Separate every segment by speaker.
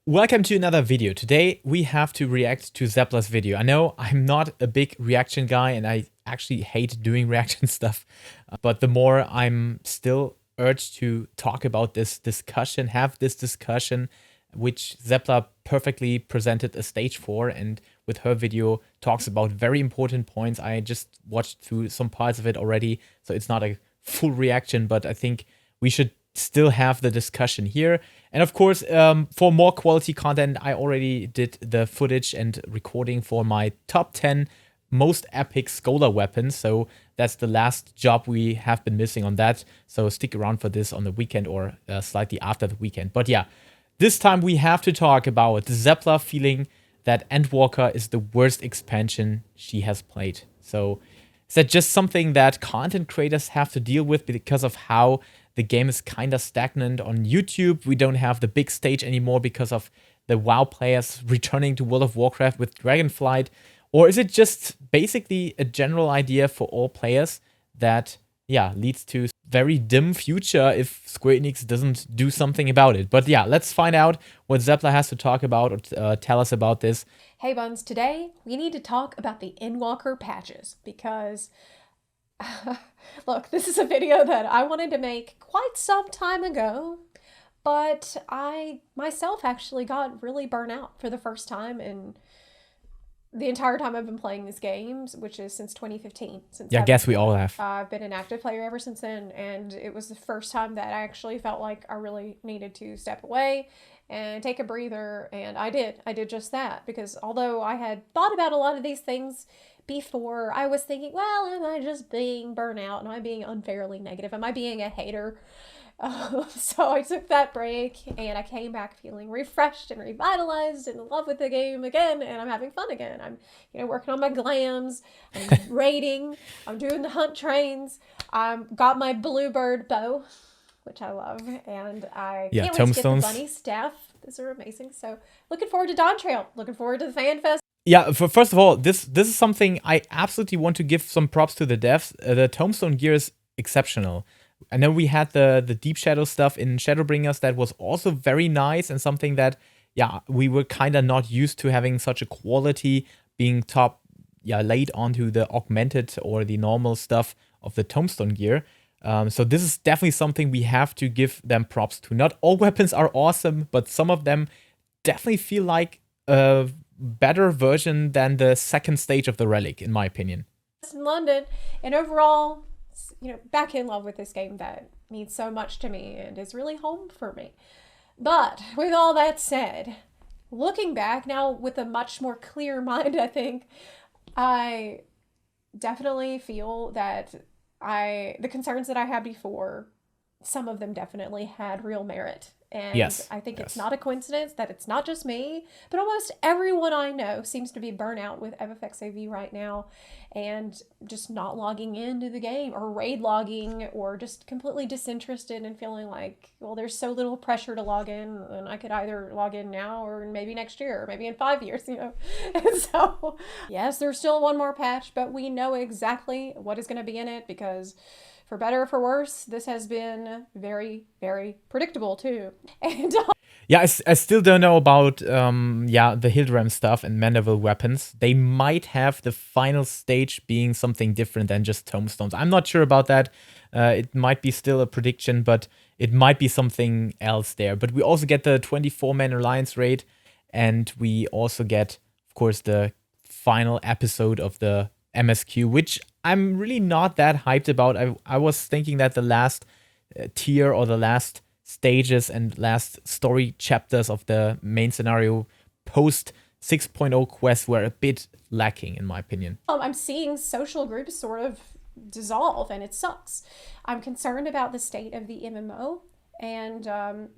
Speaker 1: Welcome to another video. Today we have to react to Zepla's video. I know I'm not a big reaction guy and I actually hate doing reaction stuff, but the more I'm still urged to talk about this discussion, have this discussion, which Zepla perfectly presented a stage for, and with her video talks about very important points. I just watched through some parts of it already, so it's not a full reaction, but I think we should still have the discussion here. And of course, for more quality content, I already did the footage and recording for my top 10 most epic scholar weapons. So that's the last job we have been missing on that. So stick around for this on the weekend or slightly after the weekend. But yeah, this time we have to talk about Zepla feeling that Endwalker is the worst expansion she has played. So is that just something that content creators have to deal with because of how the game is kind of stagnant on YouTube? We don't have the big stage anymore because of the WoW players returning to World of Warcraft with Dragonflight. Or is it just basically a general idea for all players that, yeah, leads to very dim future if Square Enix doesn't do something about it? But yeah, let's find out what Zepla has to talk about or tell us about this.
Speaker 2: Hey Buns, today we need to talk about the Endwalker patches because look, this is a video that I wanted to make quite some time ago, but I myself actually got really burnt out for the first time in the entire time I've been playing these games, which is since 2015.
Speaker 1: Yeah, I guess we all have.
Speaker 2: I've been an active player ever since then, and it was the first time that I actually felt like I really needed to step away and take a breather, and I did. I did just that, because although I had thought about a lot of these things before, I was thinking, well, am I just being burnout? Am I being unfairly negative? Am I being a hater? So I took that break and I came back feeling refreshed and revitalized and in love with the game again, and I'm having fun again. I'm, working on my glams, I'm raiding, I'm doing the hunt trains, I've got my bluebird bow, which I love, and I can't wait to get the bunny staff. These are amazing. So looking forward to Dawn Trail, looking forward to the fan fest.
Speaker 1: Yeah, first of all, this is something I absolutely want to give some props to the devs. The tombstone gear is exceptional. I know we had the Deep Shadow stuff in Shadowbringers that was also very nice, and something that, yeah, we were kind of not used to having such a quality being laid onto the augmented or the normal stuff of the tombstone gear. So this is definitely something we have to give them props to. Not all weapons are awesome, but some of them definitely feel like a better version than the second stage of the Relic, in my opinion.
Speaker 2: In London, and overall, back in love with this game that means so much to me and is really home for me. But with all that said, looking back now with a much more clear mind, I think I definitely feel that the concerns that I had before, some of them definitely had real merit. And
Speaker 1: yes,
Speaker 2: I think it's not a coincidence that it's not just me, but almost everyone I know seems to be burnt out with FFXIV right now and just not logging into the game or raid logging or just completely disinterested and feeling like, well, there's so little pressure to log in and I could either log in now or maybe next year or maybe in 5 years, And so, yes, there's still one more patch, but we know exactly what is going to be in it because for better or for worse, this has been very, very predictable too. And
Speaker 1: yeah, I still don't know about the Hildram stuff and Mandeville weapons. They might have the final stage being something different than just tombstones. I'm not sure about that. It might be still a prediction, but it might be something else there. But we also get the 24-man Alliance raid, and we also get, of course, the final episode of the MSQ, which I'm really not that hyped about. I was thinking that the last tier or the last stages and last story chapters of the main scenario post 6.0 quests were a bit lacking, in my opinion.
Speaker 2: I'm seeing social groups sort of dissolve, and it sucks. I'm concerned about the state of the MMO. And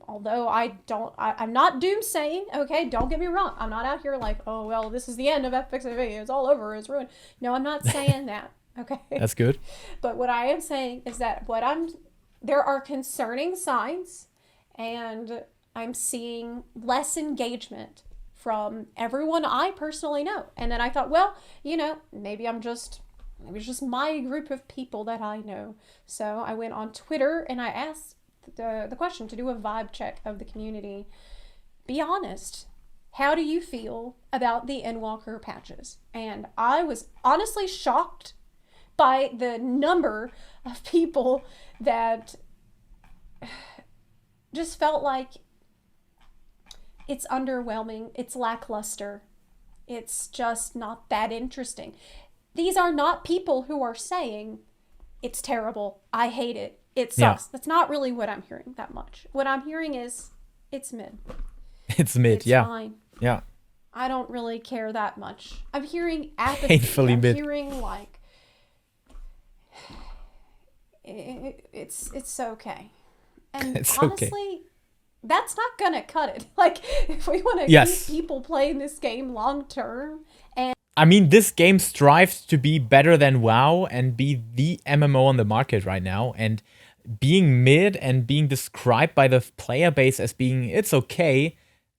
Speaker 2: although I'm not doomsaying, okay, don't get me wrong. I'm not out here like, oh, well, this is the end of FFXIV. It's all over. It's ruined. No, I'm not saying that. Okay.
Speaker 1: That's good.
Speaker 2: But what I am saying is that there are concerning signs, and I'm seeing less engagement from everyone I personally know. And then I thought, well, maybe it's just my group of people that I know. So I went on Twitter and I asked the question to do a vibe check of the community Be honest. How do you feel about the Endwalker patches? And I was honestly shocked by the number of people that just felt like it's underwhelming, it's lackluster, it's just not that interesting. These are not people who are saying, it's terrible, I hate it, it sucks.
Speaker 1: Yeah.
Speaker 2: That's not really what I'm hearing that much. What I'm hearing is, it's mid.
Speaker 1: It's mid,
Speaker 2: It's
Speaker 1: yeah.
Speaker 2: fine.
Speaker 1: Yeah.
Speaker 2: I don't really care that much. I'm hearing apathy.
Speaker 1: Painfully
Speaker 2: I'm
Speaker 1: mid.
Speaker 2: hearing like, it's okay. And
Speaker 1: It's
Speaker 2: honestly,
Speaker 1: okay.
Speaker 2: that's not gonna cut it. Like, if we want to
Speaker 1: Yes.
Speaker 2: keep people playing this game long term, and
Speaker 1: I mean, this game strives to be better than WoW and be the MMO on the market right now. And being mid and being described by the player base as being it's okay,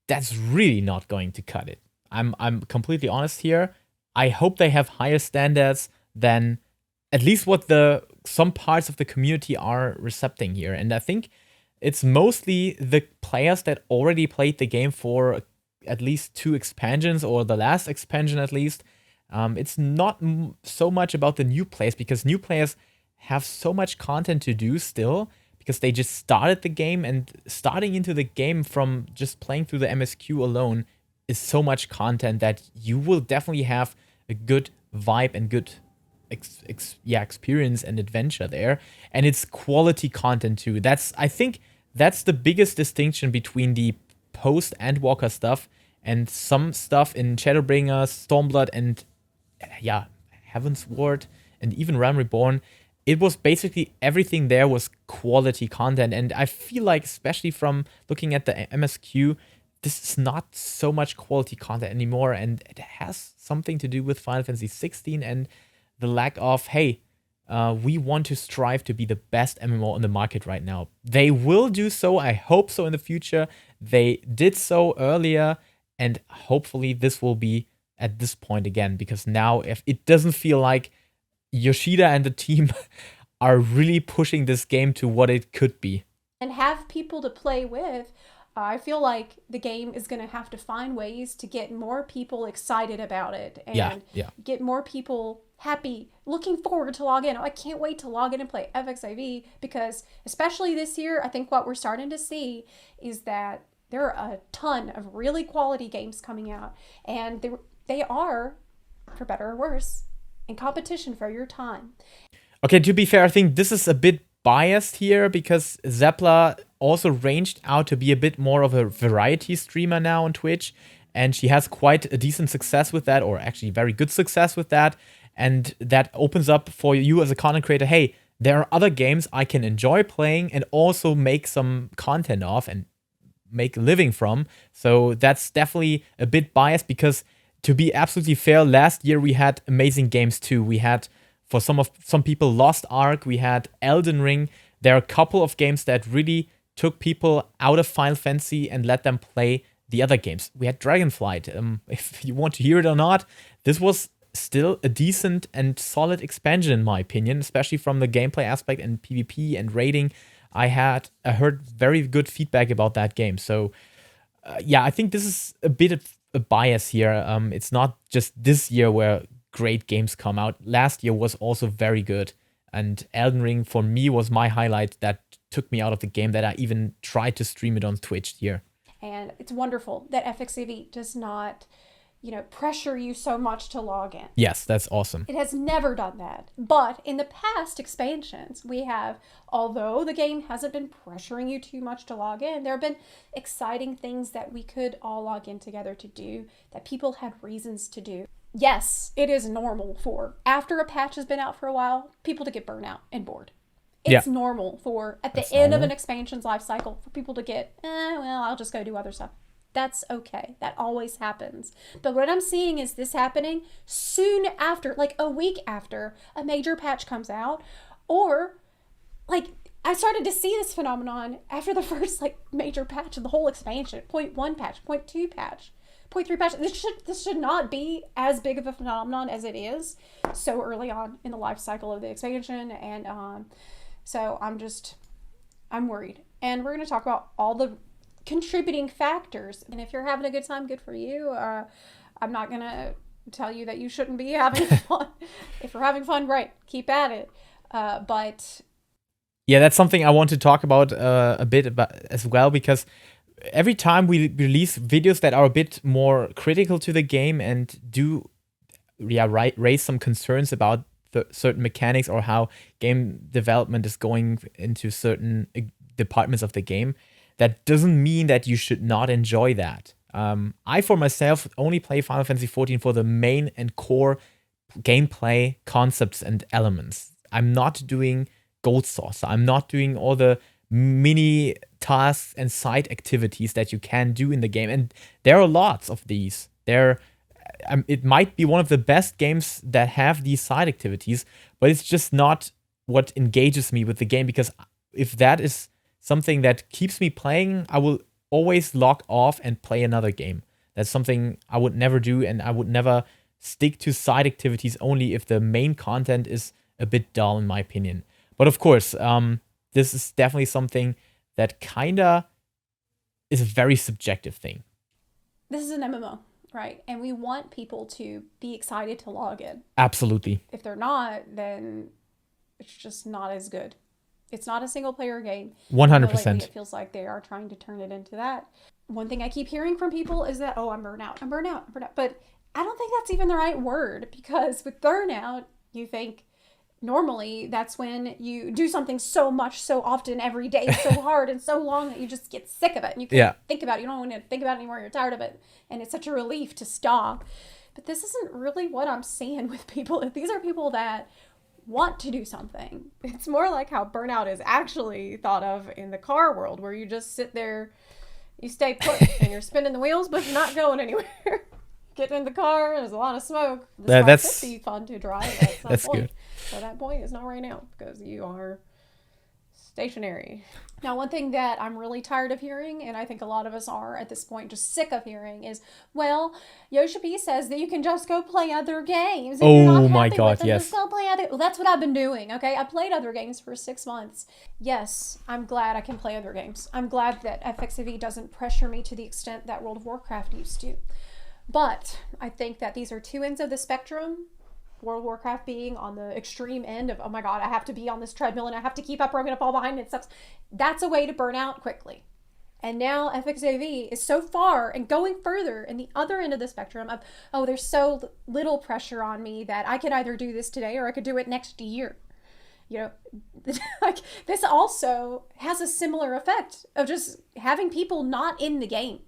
Speaker 1: that's really not going to cut it. I'm completely honest here. I hope they have higher standards than at least what some parts of the community are recepting here. And I think it's mostly the players that already played the game for at least 2 expansions, or the last expansion at least. It's not so much about the new players, because new players have so much content to do still, because they just started the game, and starting into the game from just playing through the MSQ alone is so much content that you will definitely have a good vibe and good experience and adventure there. And it's quality content too. I think that's the biggest distinction between the post Endwalker stuff and some stuff in Shadowbringers, Stormblood, and Heavensward, and even Realm Reborn. It was basically everything there was quality content. And I feel like, especially from looking at the MSQ, this is not so much quality content anymore. And it has something to do with Final Fantasy XVI and the lack of, hey, we want to strive to be the best MMO on the market right now. They will do so. I hope so in the future. They did so earlier. And hopefully this will be at this point again. Because now, if it doesn't feel like Yoshida and the team are really pushing this game to what it could be.
Speaker 2: And have people to play with, I feel like the game is going to have to find ways to get more people excited about it and get more people happy, looking forward to log in. Oh, I can't wait to log in and play FXIV, because especially this year, I think what we're starting to see is that there are a ton of really quality games coming out, and they are, for better or worse, in competition for your time.
Speaker 1: Okay, to be fair, I think this is a bit biased here, because Zepla also ranged out to be a bit more of a variety streamer now on Twitch, and she has quite a decent success with that, or actually very good success with that, and that opens up for you as a content creator, hey, there are other games I can enjoy playing and also make some content of and make a living from. So that's definitely a bit biased, because to be absolutely fair, last year we had amazing games too. We had, for some people, Lost Ark, we had Elden Ring. There are a couple of games that really took people out of Final Fantasy and let them play the other games. We had Dragonflight. If you want to hear it or not, this was still a decent and solid expansion in my opinion, especially from the gameplay aspect and PvP and raiding. I heard very good feedback about that game. So I think this is a bit of a bias here. It's not just this year where great games come out. Last year was also very good, and Elden Ring for me was my highlight that took me out of the game, that I even tried to stream it on Twitch here.
Speaker 2: And it's wonderful that FXIV does not, pressure you so much to log in.
Speaker 1: Yes, that's awesome.
Speaker 2: It has never done that. But in the past expansions, we have, although the game hasn't been pressuring you too much to log in, there have been exciting things that we could all log in together to do, that people had reasons to do. Yes, it is normal for, after a patch has been out for a while, people to get burnt out and bored. It's normal for, at the end of an expansion's life cycle, for people to get, I'll just go do other stuff. That's okay. That always happens. But what I'm seeing is this happening soon after, like a week after a major patch comes out, or like I started to see this phenomenon after the first major patch of the whole expansion, 0.1 patch, 0.2 patch, 0.3 patch. This should not be as big of a phenomenon as it is so early on in the life cycle of the expansion. And so I'm worried. And we're going to talk about all the contributing factors. And if you're having a good time, good for you. I'm not going to tell you that you shouldn't be having fun. If you're having fun, great, keep at it. But
Speaker 1: yeah, that's something I want to talk about a bit about as well, because every time we release videos that are a bit more critical to the game and do raise some concerns about certain mechanics or how game development is going into certain departments of the game, that doesn't mean that you should not enjoy that. I, for myself, only play Final Fantasy XIV for the main and core gameplay concepts and elements. I'm not doing gold sauce. I'm not doing all the mini tasks and side activities that you can do in the game. And there are lots of these. It might be one of the best games that have these side activities, but it's just not what engages me with the game, because if that is something that keeps me playing, I will always log off and play another game. That's something I would never do, and I would never stick to side activities only if the main content is a bit dull, in my opinion. But of course, this is definitely something that kinda is a very subjective thing.
Speaker 2: This is an MMO, right? And we want people to be excited to log in.
Speaker 1: Absolutely.
Speaker 2: If they're not, then it's just not as good. It's not a single player game.
Speaker 1: 100%.
Speaker 2: It feels like they are trying to turn it into that. One thing I keep hearing from people is that, oh, I'm burnt out. But I don't think that's even the right word, because with burnout, you think normally that's when you do something so much, so often, every day, so hard and so long that you just get sick of it. And you can't think about it. You don't want to think about it anymore. You're tired of it. And it's such a relief to stop. But this isn't really what I'm seeing with people. If these are people that want to do something, it's more like how burnout is actually thought of in the car world, where you just sit there, you stay put, and you're spinning the wheels, but you're not going anywhere. Getting in the car, there's a lot of smoke. This car could be fun to drive at some
Speaker 1: that's
Speaker 2: point.
Speaker 1: Good.
Speaker 2: So that point is not right now, because you are stationary. Now, one thing that I'm really tired of hearing, and I think a lot of us are at this point just sick of hearing, is, well, Yoshi-P says that you can just go play other games. If you're not
Speaker 1: my
Speaker 2: happy
Speaker 1: God,
Speaker 2: with them,
Speaker 1: yes.
Speaker 2: Just go play other. Well, that's what I've been doing, okay? I played other games for 6 months. Yes, I'm glad I can play other games. I'm glad that FFXIV doesn't pressure me to the extent that World of Warcraft used to. But I think that these are two ends of the spectrum. World of Warcraft being on the extreme end of, oh my God, I have to be on this treadmill and I have to keep up or I'm going to fall behind and stuff. That's a way to burn out quickly. And now FFXIV is so far and going further in the other end of the spectrum of, oh, there's so little pressure on me that I could either do this today or I could do it next year. You know, like, this also has a similar effect of just having people not in the game.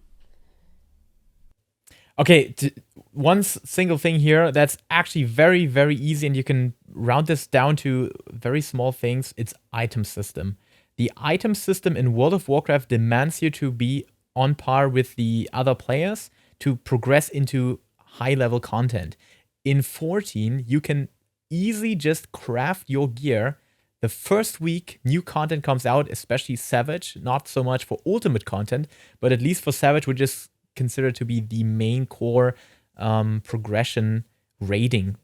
Speaker 1: Okay, one single thing here that's actually very, very easy, and you can round this down to very small things. It's item system. The item system in World of Warcraft demands you to be on par with the other players to progress into high-level content. In 14, you can easily just craft your gear. The first week new content comes out, especially Savage, not so much for ultimate content, but at least for Savage, which is considered to be the main core progression raiding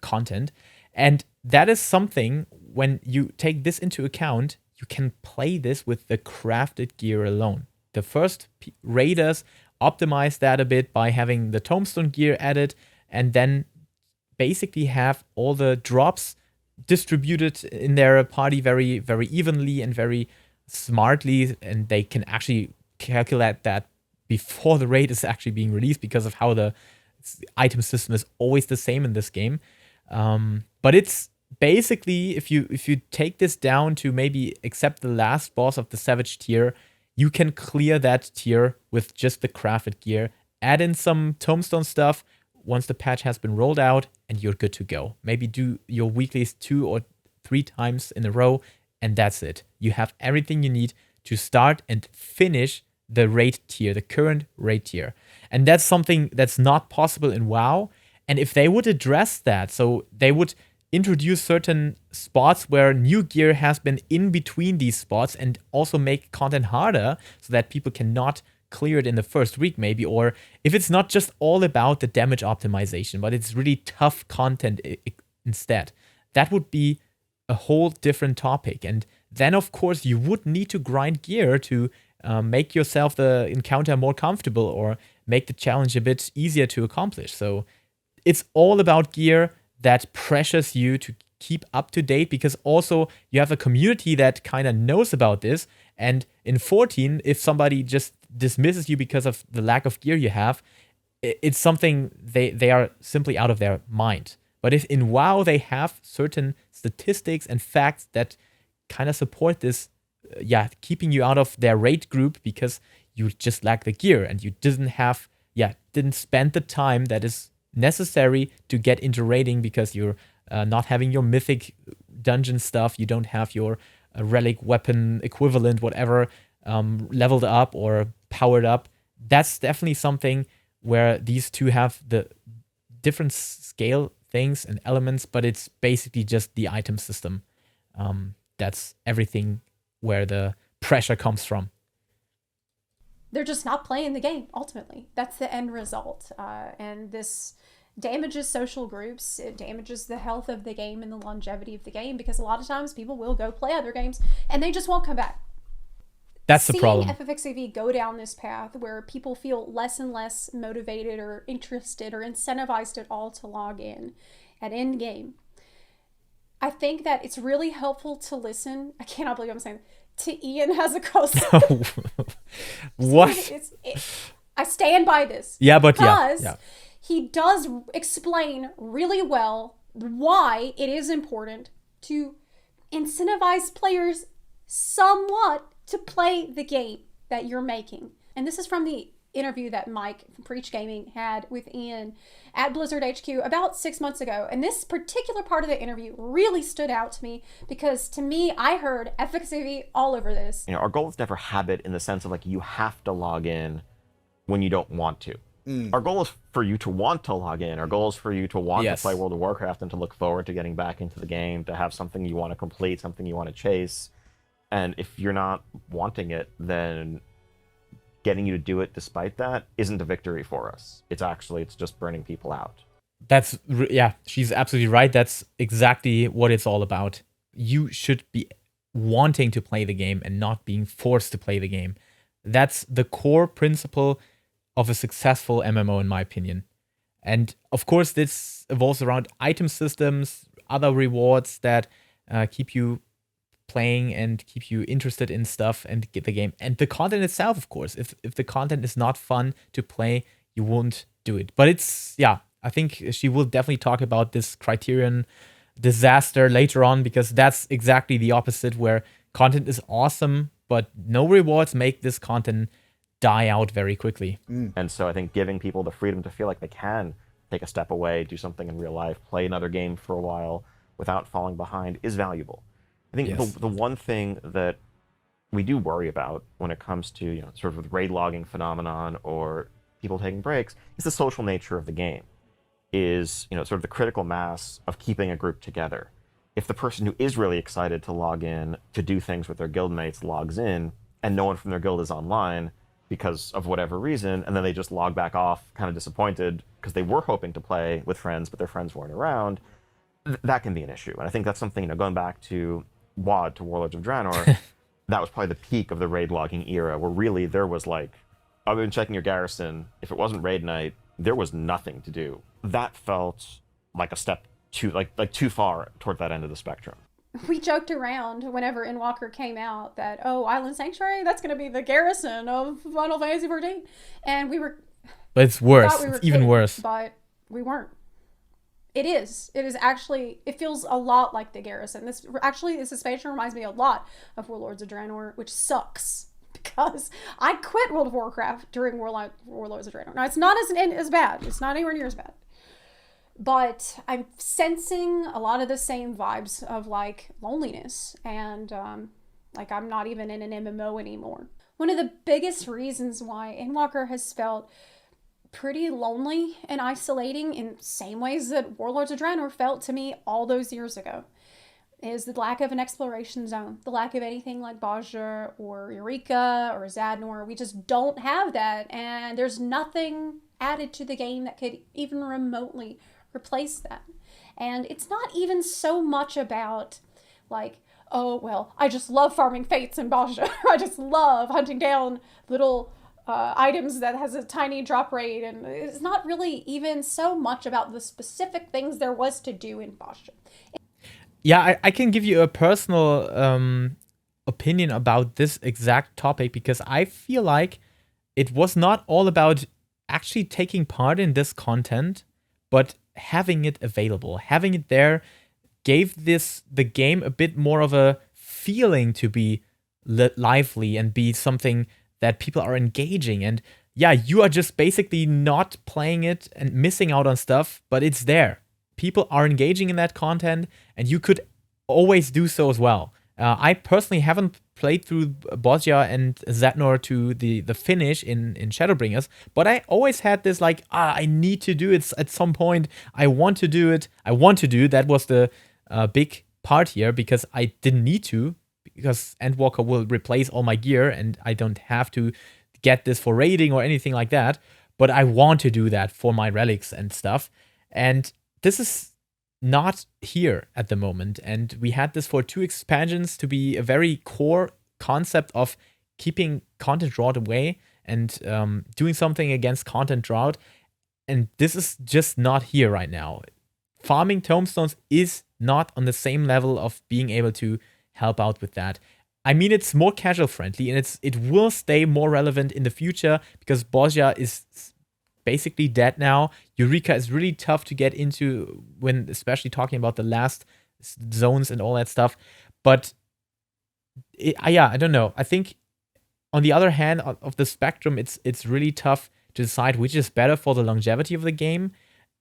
Speaker 1: content. And that is something, when you take this into account, you can play this with the crafted gear alone. The first raiders optimize that a bit by having the tombstone gear added, and then basically have all the drops distributed in their party very, very evenly and very smartly, and they can actually calculate that before the raid is actually being released, because of how the item system is always the same in this game. But it's basically, if you take this down to maybe accept the last boss of the Savage tier, you can clear that tier with just the crafted gear, add in some tombstone stuff once the patch has been rolled out, and you're good to go. Maybe do your weeklies 2 or 3 times in a row, and that's it. You have everything you need to start and finish the raid tier, the current raid tier. And that's something that's not possible in WoW. And if they would address that, so they would introduce certain spots where new gear has been in between these spots, and also make content harder so that people cannot clear it in the first week maybe, or if it's not just all about the damage optimization, but it's really tough content instead, that would be a whole different topic. And then of course you would need to grind gear to make yourself the encounter more comfortable or make the challenge a bit easier to accomplish. So it's all about gear that pressures you to keep up to date, because also you have a community that kind of knows about this. And in 14, if somebody just dismisses you because of the lack of gear you have, it's something they are simply out of their mind. But if in WoW they have certain statistics and facts that kind of support this, keeping you out of their raid group because you just lack the gear and you didn't spend the time that is necessary to get into raiding because you're not having your mythic dungeon stuff, you don't have your relic weapon equivalent, whatever, leveled up or powered up. That's definitely something where these two have the different scale things and elements, but it's basically just the item system. That's everything where the pressure comes from.
Speaker 2: They're just not playing the game, ultimately. That's the end result. And this damages social groups. It damages the health of the game and the longevity of the game, because a lot of times people will go play other games and they just won't come back.
Speaker 1: That's the problem.
Speaker 2: Seeing FFXIV go down this path where people feel less and less motivated or interested or incentivized at all to log in at end game, I think that it's really helpful to listen. I cannot believe I'm saying to Ian Hazuko's.
Speaker 1: What?
Speaker 2: I stand by this.
Speaker 1: Yeah, but
Speaker 2: because he does explain really well why it is important to incentivize players somewhat to play the game that you're making. And this is from the interview that Mike from Preach Gaming had with Ian at Blizzard HQ about 6 months ago. And this particular part of the interview really stood out to me, because to me, I heard FFXIV all over this.
Speaker 3: Our goal is never habit in the sense of like you have to log in when you don't want to. Our goal is for you to want to log in. Our goal is for you to want to play World of Warcraft and to look forward to getting back into the game, to have something you want to complete, something you want to chase. And if you're not wanting it, then getting you to do it despite that isn't a victory for us. It's just burning people out. She's absolutely right. That's exactly what it's all about. You should be wanting to play the game and not being forced to play the game. That's the core principle of a successful MMO, in my opinion. And of course, this evolves around item systems, other rewards that keep you playing and keep you interested in stuff and get the game. And the content itself, of course. If the content is not fun to play, you won't do it. But I think she will definitely talk about this Criterion disaster later on, because that's exactly the opposite, where content is awesome, but no rewards make this content die out very quickly. And so I think giving people the freedom to feel like they can take a step away, do something in real life, play another game for a while without falling behind is valuable. I think the one thing that we do worry about when it comes to sort of the raid logging phenomenon or people taking breaks is the social nature of the game, is sort of the critical mass of keeping a group together. If the person who is really excited to log in to do things with their guildmates logs in and no one from their guild is online because of whatever reason, and then they just log back off kind of disappointed because they were hoping to play with friends but their friends weren't around, that can be an issue. And I think that's something, going back to WoD, to Warlords of Draenor, that was probably the peak of the raid logging era, where really there was like, other than checking your garrison, if it wasn't raid night, there was nothing to do. That felt like a step too too far toward that end of the spectrum.
Speaker 2: We joked around whenever Endwalker came out that, Island Sanctuary, that's going to be the garrison of Final Fantasy XIV. And we were...
Speaker 1: But it's worse. It's even worse.
Speaker 2: But we weren't. It is. It is actually... It feels a lot like the garrison. This expansion reminds me a lot of Warlords of Draenor, which sucks, because I quit World of Warcraft during Warlords of Draenor. Now, it's not as bad. It's not anywhere near as bad. But I'm sensing a lot of the same vibes of like loneliness, and like I'm not even in an MMO anymore. One of the biggest reasons why Endwalker has felt pretty lonely and isolating in the same ways that Warlords of Draenor felt to me all those years ago is the lack of an exploration zone, the lack of anything like Bajra or Eureka or Zadnor. We just don't have that, and there's nothing added to the game that could even remotely replace that. And it's not even so much about like, oh, well, I just love farming fates in Basha. I just love hunting down little items that has a tiny drop rate. And it's not really even so much about the specific things there was to do in Basha.
Speaker 1: Yeah, I can give you a personal opinion about this exact topic, because I feel like it was not all about actually taking part in this content, but having it available. Having it there gave the game a bit more of a feeling to be lively and be something that people are engaging. And yeah, you are just basically not playing it and missing out on stuff, but it's there. People are engaging in that content, and you could always do so as well. I personally haven't played through Bosja and Zatnor to the finish in Shadowbringers, but I always had this like, I need to do it at some point. I want to do it. That was the big part here, because I didn't need to, because Endwalker will replace all my gear and I don't have to get this for raiding or anything like that. But I want to do that for my relics and stuff. And this is not here at the moment. And we had this for 2 expansions to be a very core concept of keeping content drought away and doing something against content drought. And this is just not here right now. Farming tomestones is not on the same level of being able to help out with that. I mean, it's more casual friendly, and it will stay more relevant in the future, because Bosja is basically dead now. Eureka is really tough to get into, when especially talking about the last zones and all that stuff. But I don't know. I think on the other hand of the spectrum, it's really tough to decide which is better for the longevity of the game.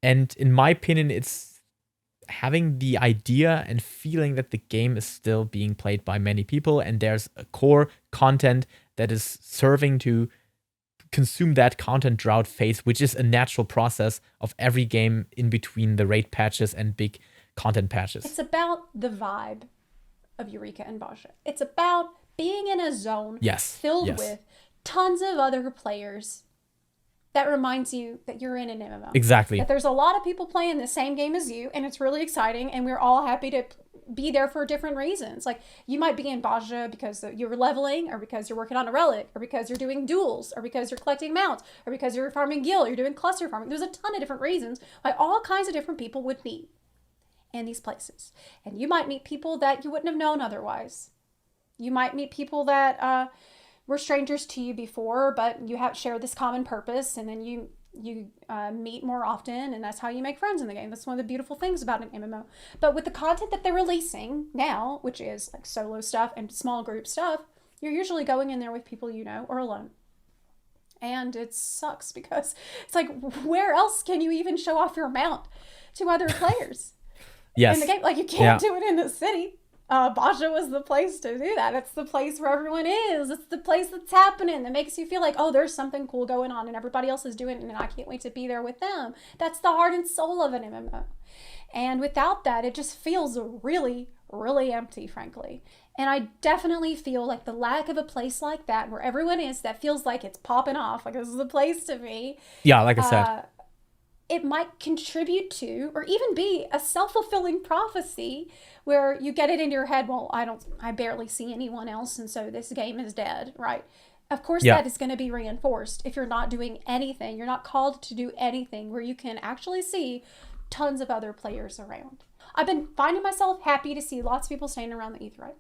Speaker 1: And in my opinion, it's having the idea and feeling that the game is still being played by many people, and there's a core content that is serving to consume that content drought phase, which is a natural process of every game in between the raid patches and big content patches.
Speaker 2: It's about the vibe of Eureka and Basha. It's about being in a zone filled with tons of other players that reminds you that you're in an MMO.
Speaker 1: Exactly.
Speaker 2: That there's a lot of people playing the same game as you, and it's really exciting, and we're all happy to be there for different reasons. Like, you might be in Bosja because you're leveling, or because you're working on a relic, or because you're doing duels, or because you're collecting mounts, or because you're farming gil, or you're doing cluster farming. There's a ton of different reasons why all kinds of different people would meet in these places. And you might meet people that you wouldn't have known otherwise. You might meet people that were strangers to you before, but you have shared this common purpose, and then you meet more often, and that's how you make friends in the game. That's one of the beautiful things about an MMO. But with the content that they're releasing now, which is like solo stuff and small group stuff, you're usually going in there with people you know or alone. And it sucks, because it's like, where else can you even show off your mount to other players in the game? Like, you can't do it in the city. Bosja was the place to do that. It's the place where everyone is. It's the place that's happening, that makes you feel like, oh, there's something cool going on and everybody else is doing it and I can't wait to be there with them. That's the heart and soul of an MMO. And without that, it just feels really, really empty, frankly. And I definitely feel like the lack of a place like that, where everyone is, that feels like it's popping off, like this is the place to be.
Speaker 1: Yeah, like I said.
Speaker 2: It might contribute to, or even be, a self-fulfilling prophecy where you get it into your head, well, I barely see anyone else, and so this game is dead, right? Of course, that is going to be reinforced if you're not doing anything. You're not called to do anything where you can actually see tons of other players around. I've been finding myself happy to see lots of people standing around the Aetheryte.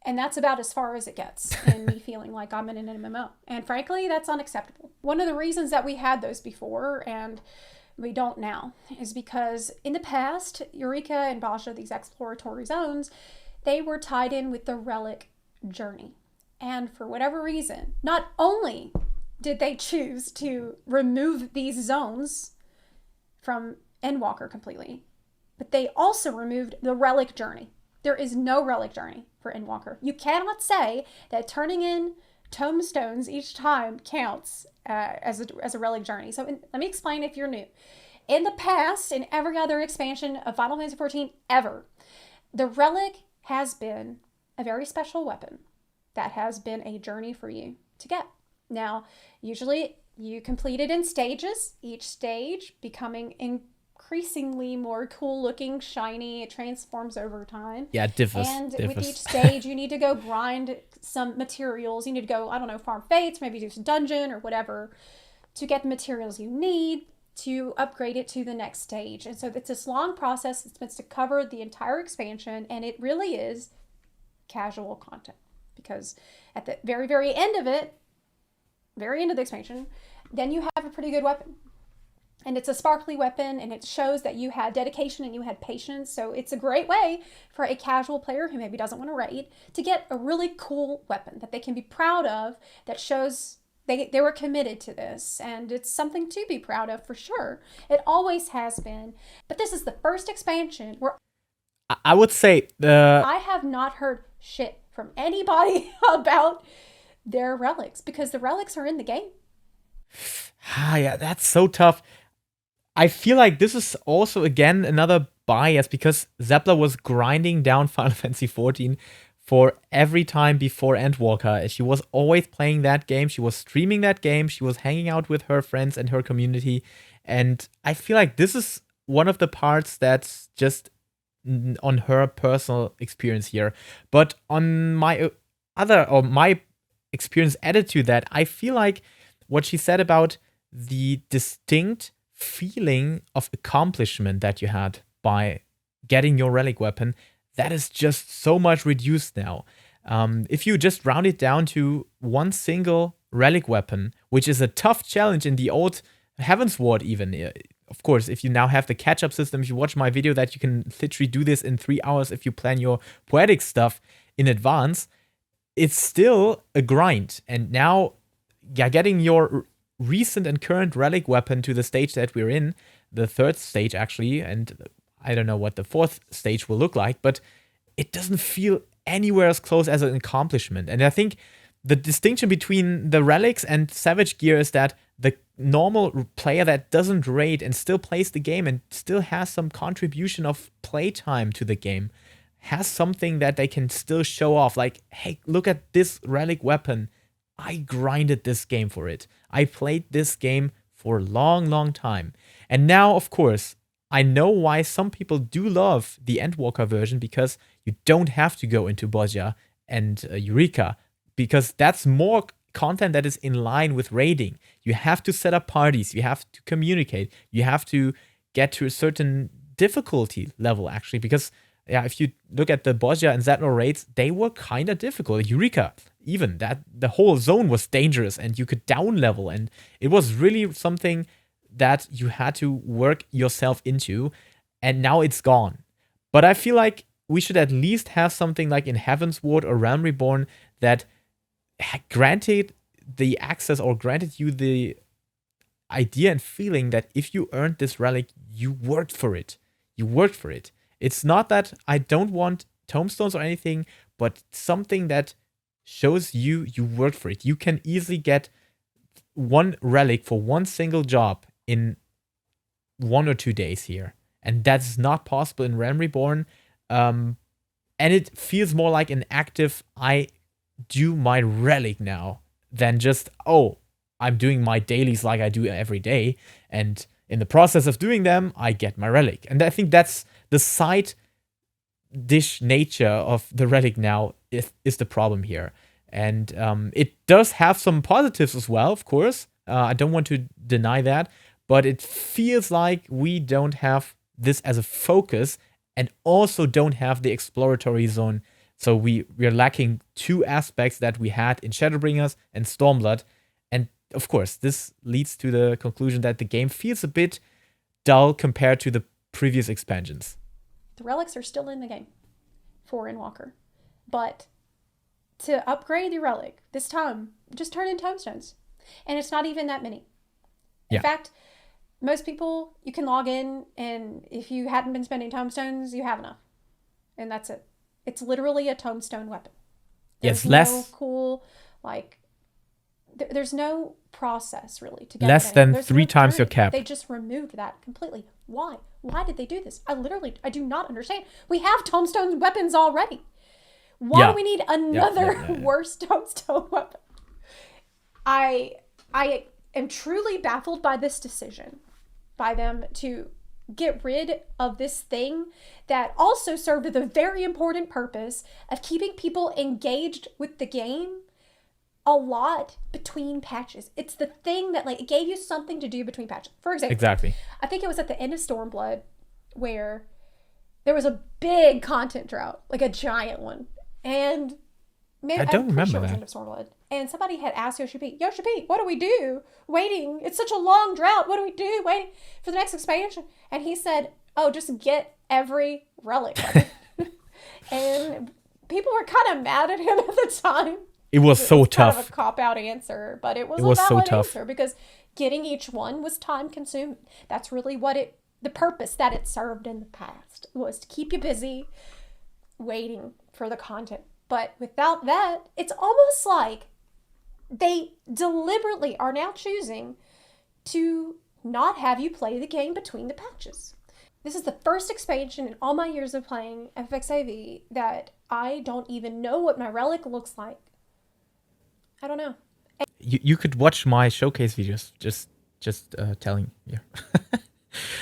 Speaker 2: And that's about as far as it gets in me feeling like I'm in an MMO. And frankly, that's unacceptable. One of the reasons that we had those before, and we don't now, is because in the past, Eureka and Bosja, these exploratory zones, they were tied in with the relic journey. And for whatever reason, not only did they choose to remove these zones from Endwalker completely, but they also removed the relic journey. There is no relic journey for Endwalker. You cannot say that turning in tomestones each time counts as a relic journey. So let me explain if you're new. In the past, in every other expansion of Final Fantasy XIV ever, the relic has been a very special weapon that has been a journey for you to get. Now, usually you complete it in stages, each stage becoming increasingly more cool looking, shiny. It transforms over time.
Speaker 1: Yeah, it differs.
Speaker 2: And with each stage, you need to go grind some materials. You need to go, I don't know, farm fates, maybe do some dungeon or whatever to get the materials you need to upgrade it to the next stage. And so it's this long process. It's meant to cover the entire expansion, and it really is casual content, because at the very, very end of it, very end of the expansion, then you have a pretty good weapon. And it's a sparkly weapon, and it shows that you had dedication and you had patience. So it's a great way for a casual player who maybe doesn't want to raid to get a really cool weapon that they can be proud of, that shows they were committed to this. And it's something to be proud of for sure. It always has been. But this is the first expansion where
Speaker 1: I would say
Speaker 2: I have not heard shit from anybody about their relics, because the relics are in the game.
Speaker 1: Yeah, that's so tough. I feel like this is also, again, another bias, because Zepla was grinding down Final Fantasy XIV for every time before Endwalker. She was always playing that game. She was streaming that game. She was hanging out with her friends and her community. And I feel like this is one of the parts that's just on her personal experience here. But on my my experience added to that, I feel like what she said about the distinct feeling of accomplishment that you had by getting your relic weapon, that is just so much reduced now. If you just round it down to one single relic weapon, which is a tough challenge in the old Heavensward even. Of course, if you now have the catch-up system, if you watch my video that you can literally do this in 3 hours if you plan your poetic stuff in advance, it's still a grind. And now, yeah, getting your recent and current relic weapon to the stage that we're in, the third stage actually, and I don't know what the fourth stage will look like, but it doesn't feel anywhere as close as an accomplishment. And I think the distinction between the relics and Savage Gear is that the normal player that doesn't raid and still plays the game and still has some contribution of playtime to the game has something that they can still show off. Like, hey, look at this relic weapon. I grinded this game for it. I played this game for a long, long time. And now, of course, I know why some people do love the Endwalker version, because you don't have to go into Bozja and Eureka, because that's more content that is in line with raiding. You have to set up parties, you have to communicate, you have to get to a certain difficulty level, actually, because yeah, if you look at the Bozja and Zepla raids, they were kind of difficult. Eureka, even, that the whole zone was dangerous and you could down level, and it was really something that you had to work yourself into, and now it's gone. But I feel like we should at least have something like in Heavensward or Realm Reborn that granted the access, or granted you the idea and feeling that if you earned this relic, you worked for it. You worked for it. It's not that I don't want tombstones or anything, but something that shows you worked for it. You can easily get one relic for one single job in 1 or 2 days here. And that's not possible in Realm Reborn. And it feels more like an active, I do my relic now, than just, oh, I'm doing my dailies like I do every day, and in the process of doing them, I get my relic. And I think that's the side dish nature of the relic now is the problem here. And it does have some positives as well, of course. I don't want to deny that, but it feels like we don't have this as a focus, and also don't have the exploratory zone. So we're lacking 2 aspects that we had in Shadowbringers and Stormblood. And of course, this leads to the conclusion that the game feels a bit dull compared to the previous expansions.
Speaker 2: The relics are still in the game for Endwalker. But to upgrade the relic, this time, just turn in tombstones. And it's not even that many. In fact, most people, you can log in, and if you hadn't been spending tombstones, you have enough. And that's it. It's literally a tombstone weapon. There's no cool, like, there's no process really to get
Speaker 1: less than 3 times your cap.
Speaker 2: They just removed that completely. Why? Why did they do this? I do not understand. We have tombstone weapons already. Why do we need another worse tombstone weapon? I am truly baffled by this decision by them to get rid of this thing that also served the very important purpose of keeping people engaged with the game a lot between patches. It's the thing that, like, it gave you something to do between patches. For example,
Speaker 1: exactly.
Speaker 2: I think it was at the end of Stormblood where there was a big content drought, like a giant one. And maybe,
Speaker 1: I don't remember
Speaker 2: sure
Speaker 1: that.
Speaker 2: It was end of Stormblood. And somebody had asked Yoshi-P, what do we do? Waiting. It's such a long drought. What do we do? Waiting for the next expansion. And he said, oh, just get every relic. And people were kind of mad at him at the time.
Speaker 1: It was so tough.
Speaker 2: Kind of a cop-out answer, but it was
Speaker 1: a valid
Speaker 2: answer because getting each one was time-consuming. That's really what the purpose that it served in the past was to keep you busy waiting for the content. But without that, it's almost like they deliberately are now choosing to not have you play the game between the patches. This is the first expansion in all my years of playing FFXIV that I don't even know what my relic looks like. I don't know.
Speaker 1: You could watch my showcase videos, just telling you.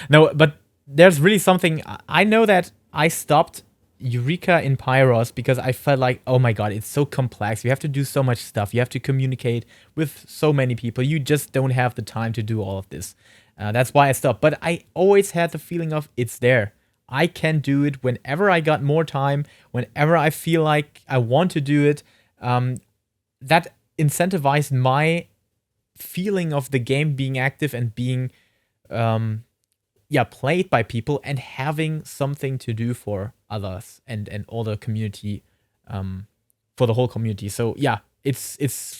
Speaker 1: No, but there's really something. I know that I stopped Eureka in Pyros because I felt like, oh my god, it's so complex. You have to do so much stuff. You have to communicate with so many people. You just don't have the time to do all of this. That's why I stopped. But I always had the feeling of it's there. I can do it whenever I got more time, whenever I feel like I want to do it. That incentivized my feeling of the game being active and being played by people and having something to do for others and all the community, for the whole community. So yeah, it's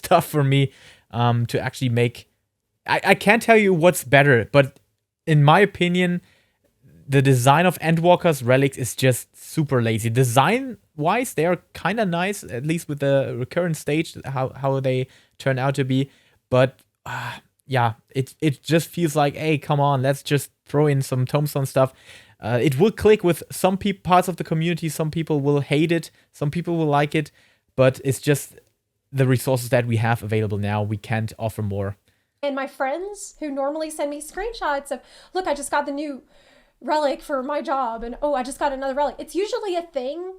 Speaker 1: tough for me to actually make. I can't tell you what's better, but in my opinion, the design of Endwalker's Relics is just super lazy. Design-wise, they are kind of nice, at least with the recurrent stage, how they turn out to be. But it just feels like, hey, come on, let's just throw in some tombstone stuff. It will click with some parts of the community. Some people will hate it. Some people will like it. But it's just the resources that we have available now. We can't offer more.
Speaker 2: And my friends who normally send me screenshots of, look, I just got the new relic for my job, and oh, I just got another relic. It's usually a thing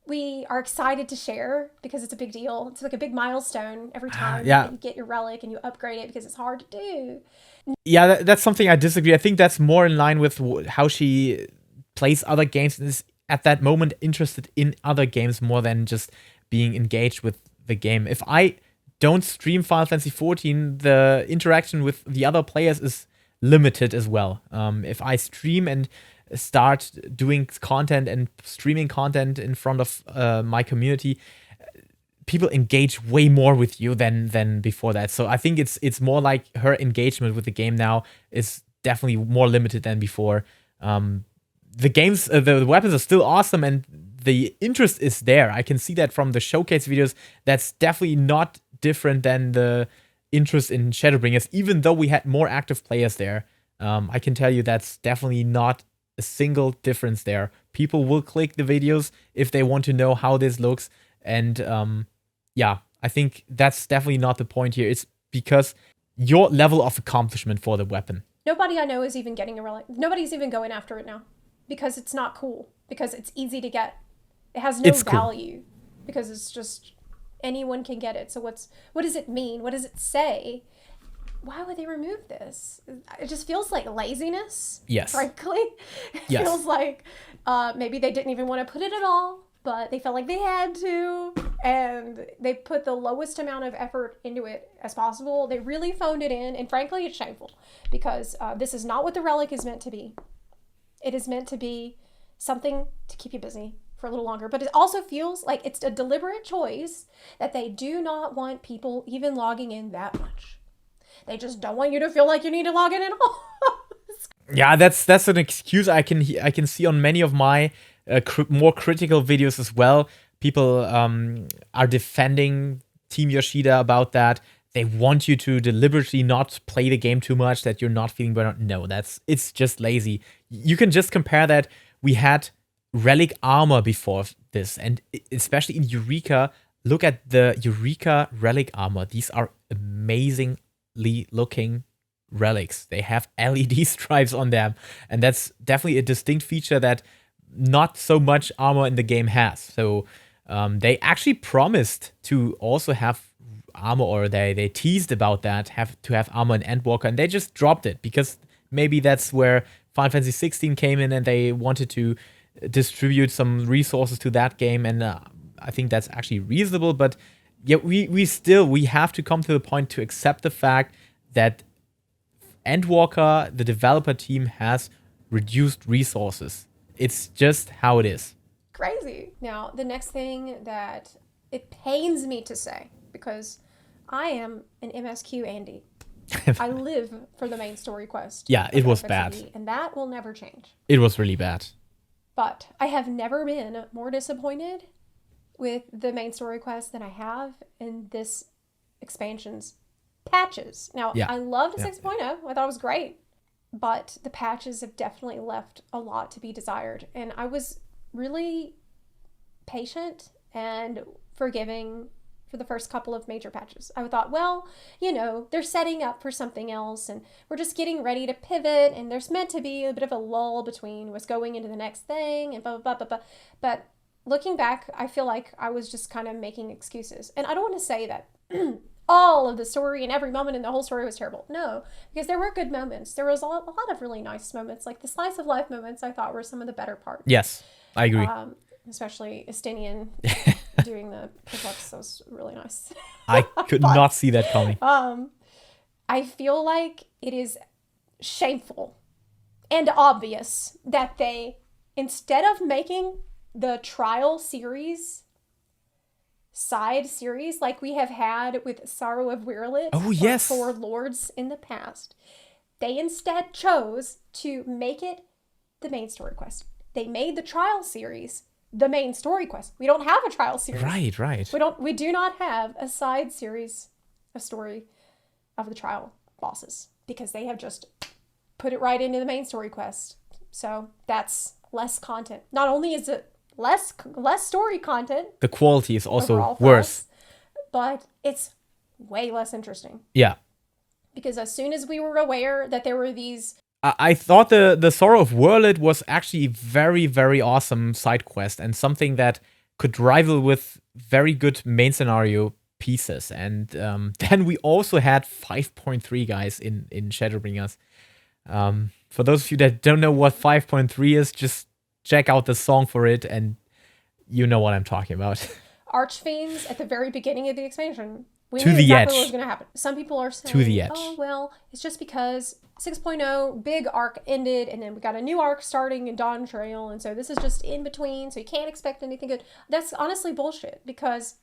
Speaker 2: we are excited to share because it's a big deal. It's like a big milestone every time you get your relic and you upgrade it because it's hard to do.
Speaker 1: Yeah, that's something I disagree. I think that's more in line with how she plays other games and is at that moment interested in other games more than just being engaged with the game. If I don't stream Final Fantasy XIV, the interaction with the other players is limited as well. If I stream and start doing content and streaming content in front of my community, people engage way more with you than before that. So I think it's more like her engagement with the game now is definitely more limited than before. The games, the weapons are still awesome and the interest is there. I can see that from the showcase videos. That's definitely not different than the interest in Shadowbringers, even though we had more active players there. I can tell you that's definitely not a single difference there. People will click the videos if they want to know how this looks. And I think that's definitely not the point here. It's because your level of accomplishment for the weapon.
Speaker 2: Nobody I know is even getting a relic. Nobody's even going after it now because it's not cool, because it's easy to get. It has no value because it's just anyone can get it. So what does it mean? What does it say? Why would they remove this? It just feels like laziness.
Speaker 1: Yes.
Speaker 2: Frankly. It feels like maybe they didn't even want to put it at all, but they felt like they had to, and they put the lowest amount of effort into it as possible. They really phoned it in, and frankly, it's shameful because this is not what the relic is meant to be. It is meant to be something to keep you busy for a little longer, but it also feels like it's a deliberate choice that they do not want people even logging in that much. They just don't want you to feel like you need to log in at all.
Speaker 1: Yeah, that's an excuse I can see on many of my more critical videos as well. People are defending Team Yoshida about that. They want you to deliberately not play the game too much, that you're not feeling burnout. No, it's just lazy. You can just compare that. We had relic armor before this, and especially in Eureka, look at the Eureka relic armor. These are amazingly looking relics. They have LED stripes on them, and that's definitely a distinct feature that not so much armor in the game has. So they actually promised to also have armor, or they teased about that, have armor in Endwalker, and they just dropped it because maybe that's where Final Fantasy XVI came in and they wanted to distribute some resources to that game, and I think that's actually reasonable. But yeah, we have to come to the point to accept the fact that Endwalker, the developer team, has reduced resources. It's just how it is.
Speaker 2: Crazy. Now, the next thing that it pains me to say, because I am an MSQ Andy. I live for the main story quest.
Speaker 1: Yeah, it was
Speaker 2: FFXIV,
Speaker 1: bad.
Speaker 2: and that will never change.
Speaker 1: It was really bad.
Speaker 2: But I have never been more disappointed with the main story quest than I have in this expansion's patches. Now, I loved 6.0. I thought it was great. But the patches have definitely left a lot to be desired. And I was really patient and forgiving for the first couple of major patches. I thought, well, you know, they're setting up for something else and we're just getting ready to pivot, and there's meant to be a bit of a lull between what's going into the next thing and blah, blah, blah, blah, blah. But looking back, I feel like I was just kind of making excuses. And I don't want to say that all of the story and every moment in the whole story was terrible. No, because there were good moments. There was a lot of really nice moments. Like the slice of life moments I thought were some of the better parts.
Speaker 1: Yes, I agree.
Speaker 2: Especially Estinian doing the push-ups. That was really nice.
Speaker 1: I could not see that coming.
Speaker 2: I feel like it is shameful and obvious that they, instead of making the trial series side series like we have had with Sorrow of Wireless for Lords in the past, they instead chose to make it the main story quest. They made the trial series the main story quest. We don't have a trial series.
Speaker 1: Right.
Speaker 2: We do not have a side series, a story of the trial bosses, because they have just put it right into the main story quest. So that's less content. Not only is it less story content,
Speaker 1: the quality is also worse,
Speaker 2: but it's way less interesting.
Speaker 1: Yeah.
Speaker 2: Because as soon as we were aware that there were these,
Speaker 1: I thought the Sorrow of Whirled was actually very, very awesome side quest and something that could rival with very good main scenario pieces. And then we also had 5.3 guys in Shadowbringers. For those of you that don't know what 5.3 is, just check out the song for it and you know what I'm talking about.
Speaker 2: Archfiends at the very beginning of the expansion. We
Speaker 1: to
Speaker 2: knew
Speaker 1: the
Speaker 2: exactly
Speaker 1: edge.
Speaker 2: What was going to happen. Some people are saying,
Speaker 1: to the edge.
Speaker 2: Oh, well, it's just because 6.0 big arc ended and then we got a new arc starting in Dawn Trail, and so this is just in between, so you can't expect anything good. That's honestly bullshit, because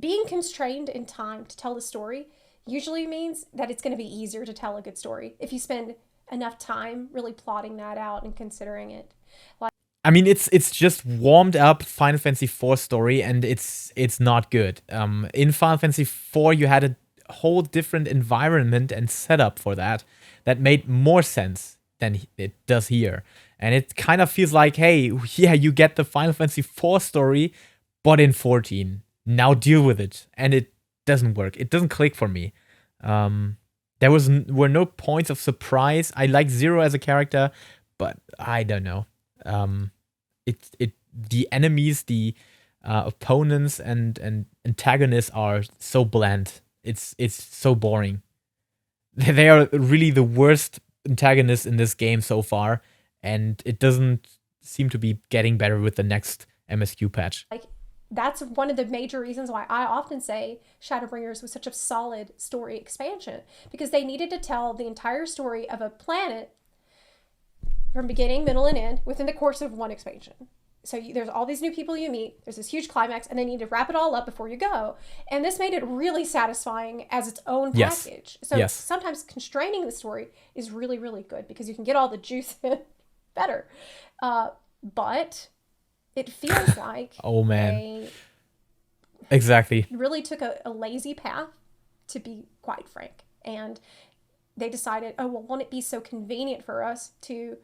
Speaker 2: being constrained in time to tell a story usually means that it's going to be easier to tell a good story if you spend enough time really plotting that out and considering it.
Speaker 1: I mean, it's just warmed up Final Fantasy IV story, and it's not good. In Final Fantasy IV, you had a whole different environment and setup for that made more sense than it does here. And it kind of feels like, hey, yeah, you get the Final Fantasy IV story, but in 14. Now deal with it. And it doesn't work. It doesn't click for me. There were no points of surprise. I like Zero as a character, but I don't know. The enemies, the opponents and antagonists are so bland. It's so boring. They are really the worst antagonists in this game so far, and it doesn't seem to be getting better with the next MSQ patch.
Speaker 2: Like, that's one of the major reasons why I often say Shadowbringers was such a solid story expansion, because they needed to tell the entire story of a planet from beginning, middle, and end within the course of one expansion. So there's all these new people you meet, there's this huge climax, and they need to wrap it all up before you go. And this made it really satisfying as its own package. So sometimes constraining the story is really, really good because you can get all the juice in better. But it feels like
Speaker 1: oh man, exactly.
Speaker 2: Really took a lazy path, to be quite frank. And they decided, oh, well, won't it be so convenient for us to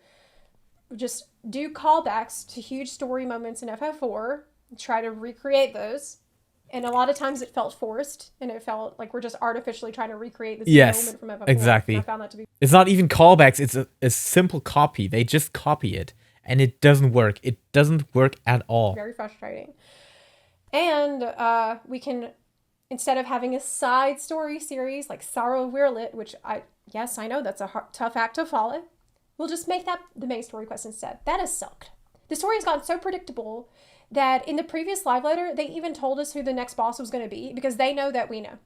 Speaker 2: just do callbacks to huge story moments in FF4, try to recreate those, And a lot of times it felt forced, and it felt like we're just artificially trying to recreate this moment from FF4.
Speaker 1: Exactly.
Speaker 2: I found that to be...
Speaker 1: It's not even callbacks. It's a simple copy. They just copy it, and it doesn't work. It doesn't work at all.
Speaker 2: Very frustrating. And we can, instead of having a side story series like Sorrow of Wirlit, which I know that's a tough act to follow, we'll just make that the main story quest instead. That has sucked. The story has gotten so predictable that in the previous live letter, they even told us who the next boss was going to be because they know that we know.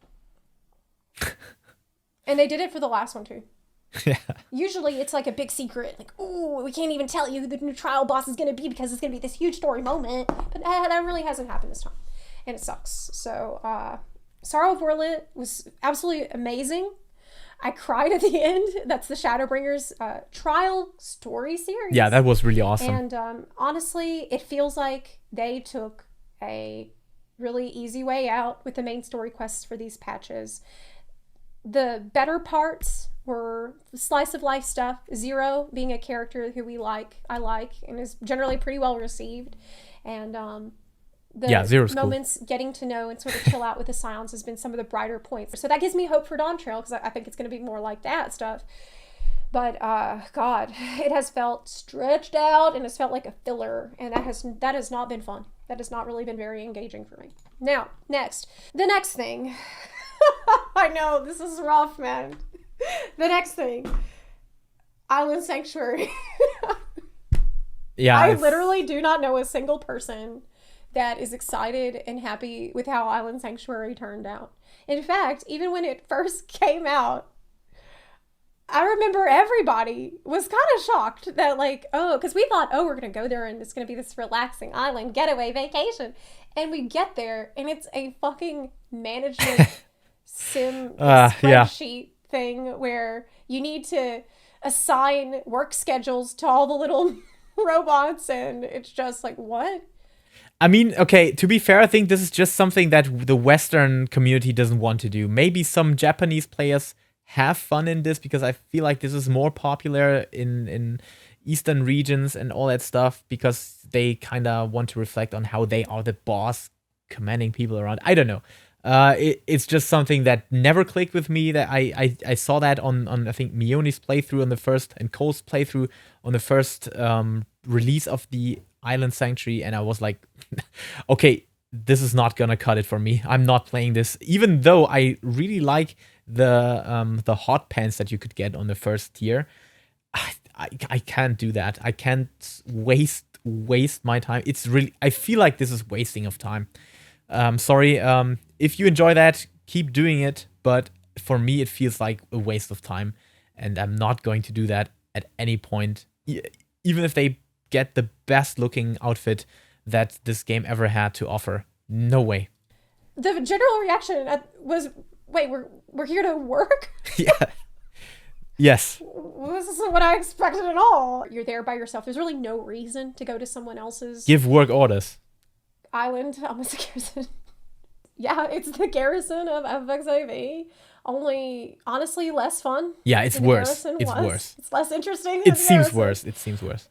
Speaker 2: And they did it for the last one too.
Speaker 1: Yeah.
Speaker 2: Usually it's like a big secret, like, oh, we can't even tell you who the new trial boss is going to be because it's going to be this huge story moment. But that really hasn't happened this time. And it sucks. So, Sorrow of Wirlit was absolutely amazing. I cried at the end. That's the Shadowbringers trial story series.
Speaker 1: Yeah, that was really awesome.
Speaker 2: And honestly, it feels like they took a really easy way out with the main story quests for these patches. The better parts were slice of life stuff. Zero being a character who I like, and is generally pretty well received. And Zero's moments cool. Getting to know and sort of chill out with the Scions has been some of the brighter points. So that gives me hope for Dawn Trail, because I think it's going to be more like that stuff. But God, it has felt stretched out, and it's felt like a filler, and that has not been fun. That has not really been very engaging for me. Now, the next thing. I know, this is rough, man. The next thing. Island Sanctuary.
Speaker 1: Yeah.
Speaker 2: I literally do not know a single person that is excited and happy with how Island Sanctuary turned out. In fact, even when it first came out, I remember everybody was kind of shocked that, like, because we thought, we're going to go there and it's going to be this relaxing island getaway vacation. And we get there and it's a fucking management sim spreadsheet thing where you need to assign work schedules to all the little robots, and it's just like, what?
Speaker 1: I mean, okay, to be fair, I think this is just something that the Western community doesn't want to do. Maybe some Japanese players have fun in this, because I feel like this is more popular in Eastern regions and all that stuff, because they kind of want to reflect on how they are the boss commanding people around. I don't know. It's just something that never clicked with me. That I saw that on I think Mione's playthrough on the first, and Cole's playthrough on the first release of the Island Sanctuary, and I was like, okay, this is not gonna cut it for me. I'm not playing this, even though I really like the hot pants that you could get on the first tier. I can't do that. I can't waste my time. It's really, I feel like this is wasting of time. Sorry, if you enjoy that, keep doing it, but for me it feels like a waste of time, and I'm not going to do that at any point, even if they get the best looking outfit that this game ever had to offer. No way.
Speaker 2: The general reaction was, wait, we're here to work?
Speaker 1: Yeah. Yes.
Speaker 2: This isn't what I expected at all. You're there by yourself. There's really no reason to go to someone else's
Speaker 1: give work orders.
Speaker 2: Island, almost a garrison. Yeah, it's the garrison of FFXIV. Only, honestly, less fun.
Speaker 1: Yeah, it's worse. It's worse.
Speaker 2: It's less interesting.
Speaker 1: It seems worse. It seems worse.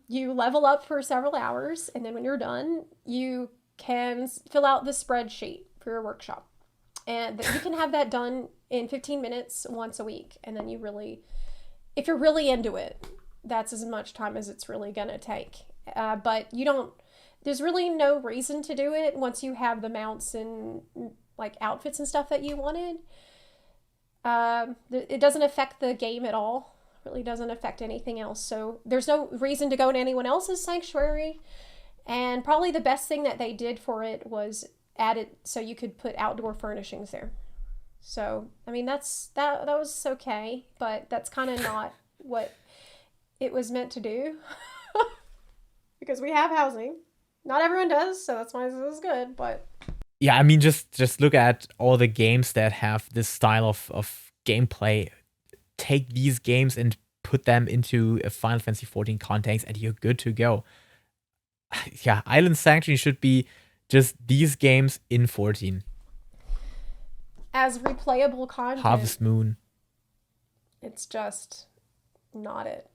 Speaker 2: You level up for several hours, and then when you're done, you can fill out the spreadsheet for your workshop. And you can have that done in 15 minutes once a week. And then you really, if you're really into it, that's as much time as it's really going to take. But you don't, there's really no reason to do it once you have the mounts and like outfits and stuff that you wanted. It doesn't affect the game at all. It really doesn't affect anything else. So there's no reason to go to anyone else's sanctuary. And probably the best thing that they did for it was add it so you could put outdoor furnishings there. So, I mean, that was okay, but that's kind of not what it was meant to do. Because we have housing. Not everyone does, so that's why this is good, but...
Speaker 1: Yeah, I mean, just look at all the games that have this style of gameplay. Take these games and put them into a Final Fantasy XIV context, and you're good to go. Yeah, Island Sanctuary should be just these games in 14.
Speaker 2: As replayable content.
Speaker 1: Harvest Moon.
Speaker 2: It's just not it.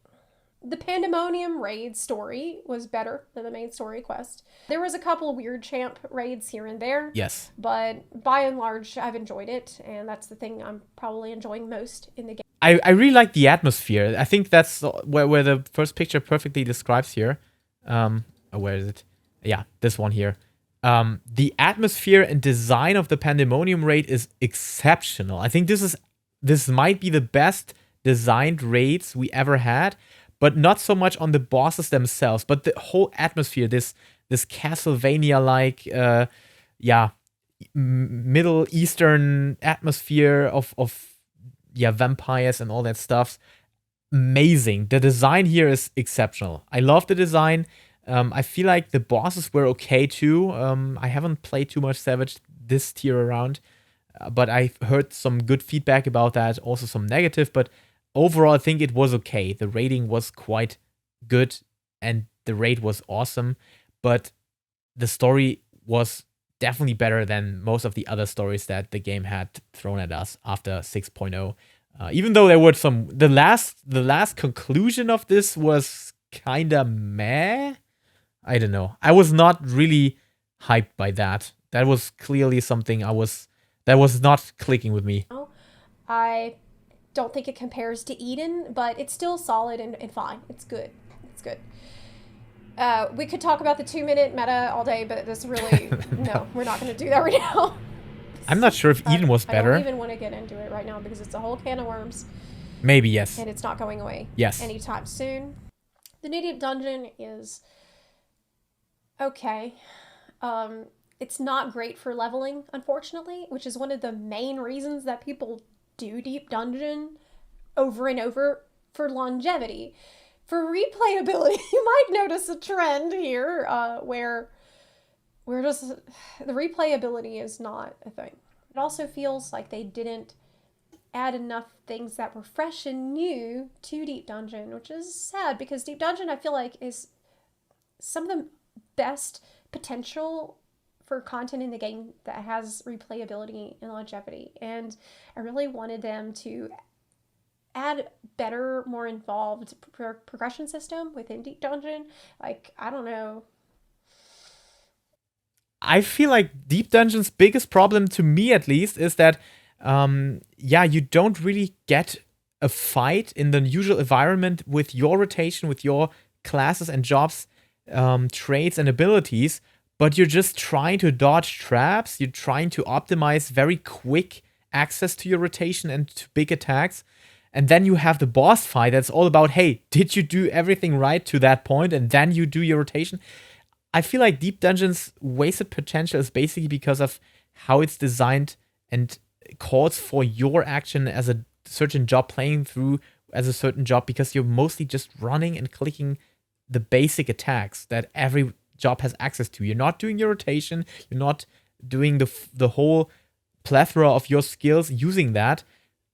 Speaker 2: The Pandemonium raid story was better than the main story quest. There was a couple of weird champ raids here and there.
Speaker 1: Yes.
Speaker 2: But by and large, I've enjoyed it, and that's the thing I'm probably enjoying most in the game.
Speaker 1: I really like the atmosphere. I think that's where the first picture perfectly describes here. Where is it? Yeah, this one here. The atmosphere and design of the Pandemonium raid is exceptional. I think this might be the best designed raids we ever had, but not so much on the bosses themselves, but the whole atmosphere, this Castlevania-like, Middle Eastern atmosphere of vampires and all that stuff. Amazing. The design here is exceptional. I love the design. I feel like the bosses were okay too. I haven't played too much Savage this tier around, but I've heard some good feedback about that, also some negative, but overall I think it was okay. The rating was quite good and the raid was awesome, but the story was definitely better than most of the other stories that the game had thrown at us after 6.0. Even though there were some, the last conclusion of this was kinda meh. I don't know. I was not really hyped by that. That was clearly something that was not clicking with me.
Speaker 2: I don't think it compares to Eden, but it's still solid and fine. It's good. It's good. We could talk about the 2-minute meta all day, but this really, no, we're not going to do that right now.
Speaker 1: I'm not sure if Eden was better.
Speaker 2: I don't even want to get into it right now because it's a whole can of worms.
Speaker 1: Maybe, yes.
Speaker 2: And it's not going away anytime soon. The New Deep Dungeon is okay. It's not great for leveling, unfortunately, which is one of the main reasons that people do Deep Dungeon over and over for longevity. For replayability, you might notice a trend here where just the replayability is not a thing. It also feels like they didn't add enough things that were fresh and new to Deep Dungeon, which is sad because Deep Dungeon I feel like is some of the best potential for content in the game that has replayability and longevity, and I really wanted them to add better, more involved progression system within Deep Dungeon. Like, I don't know.
Speaker 1: I feel like Deep Dungeon's biggest problem, to me at least, is that you don't really get a fight in the usual environment with your rotation, with your classes and jobs, traits and abilities, but you're just trying to dodge traps, you're trying to optimize very quick access to your rotation and to big attacks, and then you have the boss fight that's all about, hey, did you do everything right to that point, and then you do your rotation. I feel like Deep Dungeon's wasted potential is basically because of how it's designed and calls for your action as a certain job, playing through as a certain job, because you're mostly just running and clicking the basic attacks that every job has access to. You're not doing your rotation, you're not doing the whole plethora of your skills using that.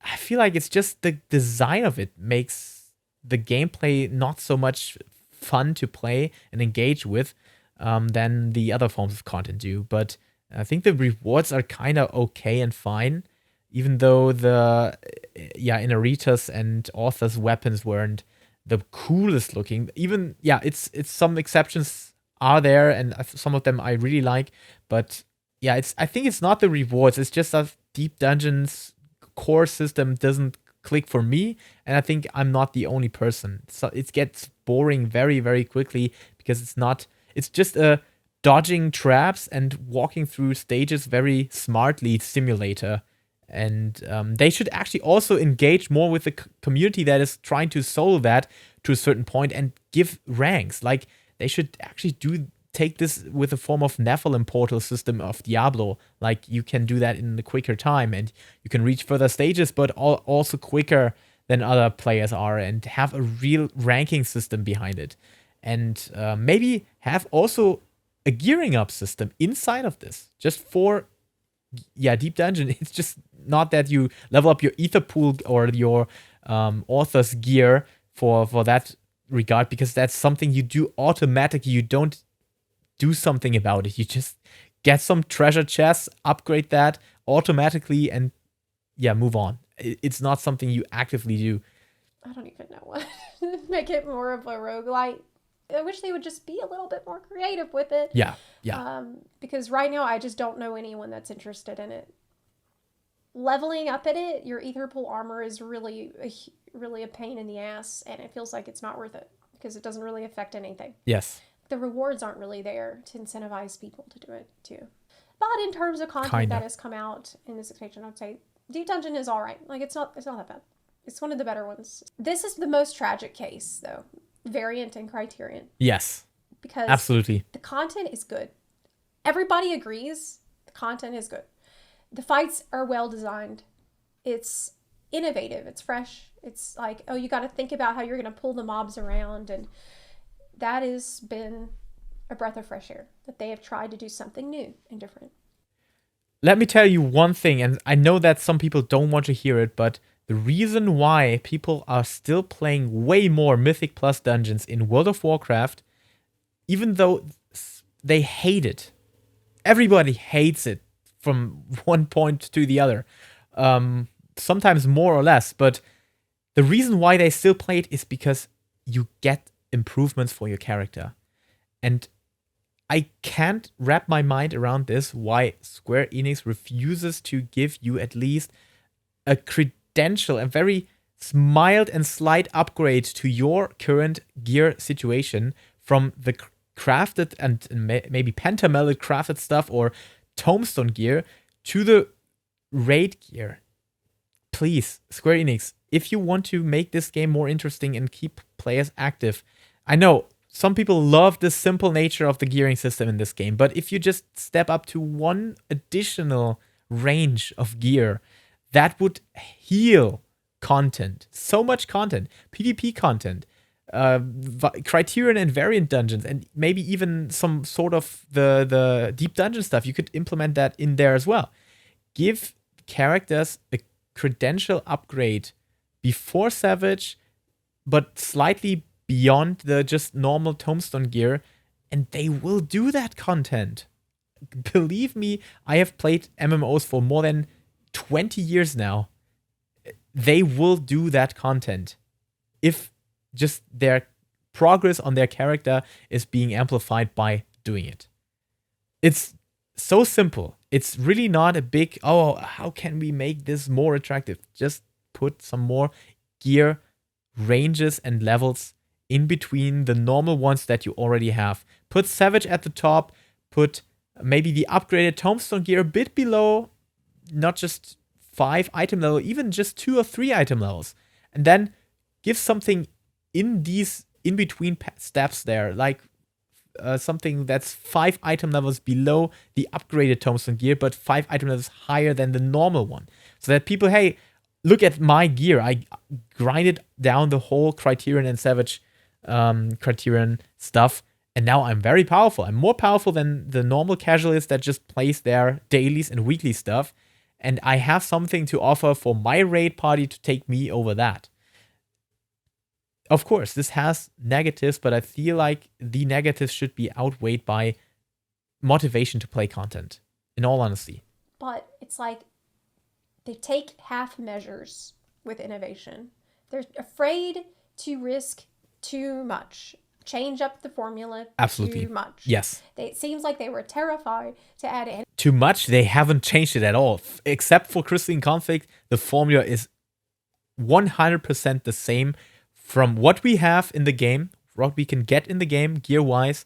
Speaker 1: I feel like it's just the design of it makes the gameplay not so much fun to play and engage with than the other forms of content do. But I think the rewards are kind of okay and fine, even though the Inaritas and Author's weapons weren't the coolest looking. Even it's some exceptions are there, and some of them I really like. But I think it's not the rewards. It's just that Deep Dungeon's core system doesn't click for me, and I think I'm not the only person. So it gets boring very, very quickly because it's just a dodging traps and walking through stages very smartly simulator. And they should actually also engage more with the community that is trying to solve that to a certain point and give ranks. Like, they should actually take this with a form of Nephilim portal system of Diablo. Like, you can do that in a quicker time and you can reach further stages, but also quicker than other players are, and have a real ranking system behind it. And maybe have also a gearing up system inside of this, just for Deep Dungeon. It's just not that you level up your ether pool or your author's gear for that regard, because that's something you do automatically. You don't do something about it. You just get some treasure chests, upgrade that automatically, and move on. It's not something you actively do.
Speaker 2: I don't even know one. Make it more of a roguelite. I wish they would just be a little bit more creative with it.
Speaker 1: Yeah.
Speaker 2: Because right now I just don't know anyone that's interested in it. Leveling up at it, your ether pool armor is really a pain in the ass, and it feels like it's not worth it because it doesn't really affect anything.
Speaker 1: Yes.
Speaker 2: The rewards aren't really there to incentivize people to do it too. But in terms of content that has come out in this expansion, I'd say Deep Dungeon is all right. Like it's not that bad. It's one of the better ones. This is the most tragic case though. Variant and Criterion.
Speaker 1: Yes.
Speaker 2: Because
Speaker 1: absolutely.
Speaker 2: The content is good. Everybody agrees the content is good. The fights are well designed. It's innovative. It's fresh. It's like, oh, you got to think about how you're going to pull the mobs around. And that has been a breath of fresh air, that they have tried to do something new and different.
Speaker 1: Let me tell you one thing, and I know that some people don't want to hear it, but the reason why people are still playing way more Mythic Plus dungeons in World of Warcraft, even though they hate it, everybody hates it from one point to the other, sometimes more or less, but the reason why they still play it is because you get improvements for your character. And I can't wrap my mind around this, why Square Enix refuses to give you at least a credential, a very mild and slight upgrade to your current gear situation from the crafted and maybe pentamelod crafted stuff or tombstone gear to the raid gear. Please, Square Enix, if you want to make this game more interesting and keep players active, I know some people love the simple nature of the gearing system in this game, but if you just step up to one additional range of gear, that would heal content. So much content. PvP content. Criterion and variant dungeons, and maybe even some sort of the deep dungeon stuff. You could implement that in there as well. Give characters a credential upgrade before Savage, but slightly beyond the just normal tombstone gear, and they will do that content. Believe me, I have played MMOs for more than 20 years now. They will do that content if just their progress on their character is being amplified by doing it. It's so simple. It's really not a big, oh, how can we make this more attractive? Just put some more gear ranges and levels in between the normal ones that you already have. Put Savage at the top, put maybe the upgraded tombstone gear a bit below, not just 5 item level, even just 2 or 3 item levels. And then give something in these in-between steps there, like something that's 5 item levels below the upgraded tombstone gear, but 5 item levels higher than the normal one. So that people, hey, look at my gear. I grinded down the whole Criterion and Savage Criterion stuff, and now I'm very powerful. I'm more powerful than the normal casualist that just plays their dailies and weekly stuff, and I have something to offer for my raid party to take me over that. Of course, this has negatives, but I feel like the negatives should be outweighed by motivation to play content, in all honesty.
Speaker 2: But it's like they take half measures with innovation. They're afraid to risk too much, change up the formula
Speaker 1: Absolutely.
Speaker 2: Too much.
Speaker 1: Yes.
Speaker 2: It seems like they were terrified to add in.
Speaker 1: Too much? They haven't changed it at all. Except for Crystalline Conflict, the formula is 100% the same from what we have in the game, what we can get in the game gear-wise.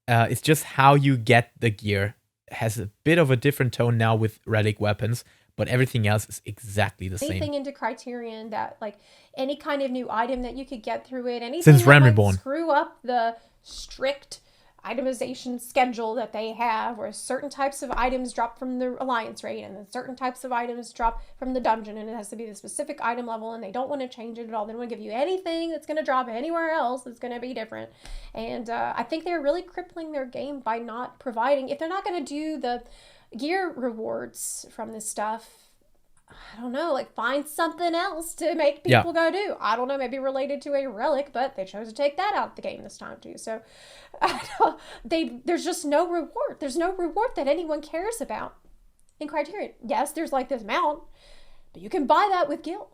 Speaker 1: It's just how you get the gear. It has a bit of a different tone now with relic weapons, but everything else is exactly the same.
Speaker 2: Anything into Criterion that, like, any kind of new item that you could get through it, anything
Speaker 1: Since
Speaker 2: that
Speaker 1: Realm
Speaker 2: might
Speaker 1: Reborn.
Speaker 2: Screw up the strict itemization schedule that they have, where certain types of items drop from the Alliance raid and then certain types of items drop from the dungeon, and it has to be the specific item level, and they don't want to change it at all. They don't want to give you anything that's going to drop anywhere else that's going to be different. And I think they're really crippling their game by not providing, if they're not going to do the gear rewards from this stuff, I don't know, like find something else to make people go do. I don't know, maybe related to a relic, but they chose to take that out of the game this time too. So there's just no reward. There's no reward that anyone cares about in Criterion. Yes, there's like this mount, but you can buy that with guild.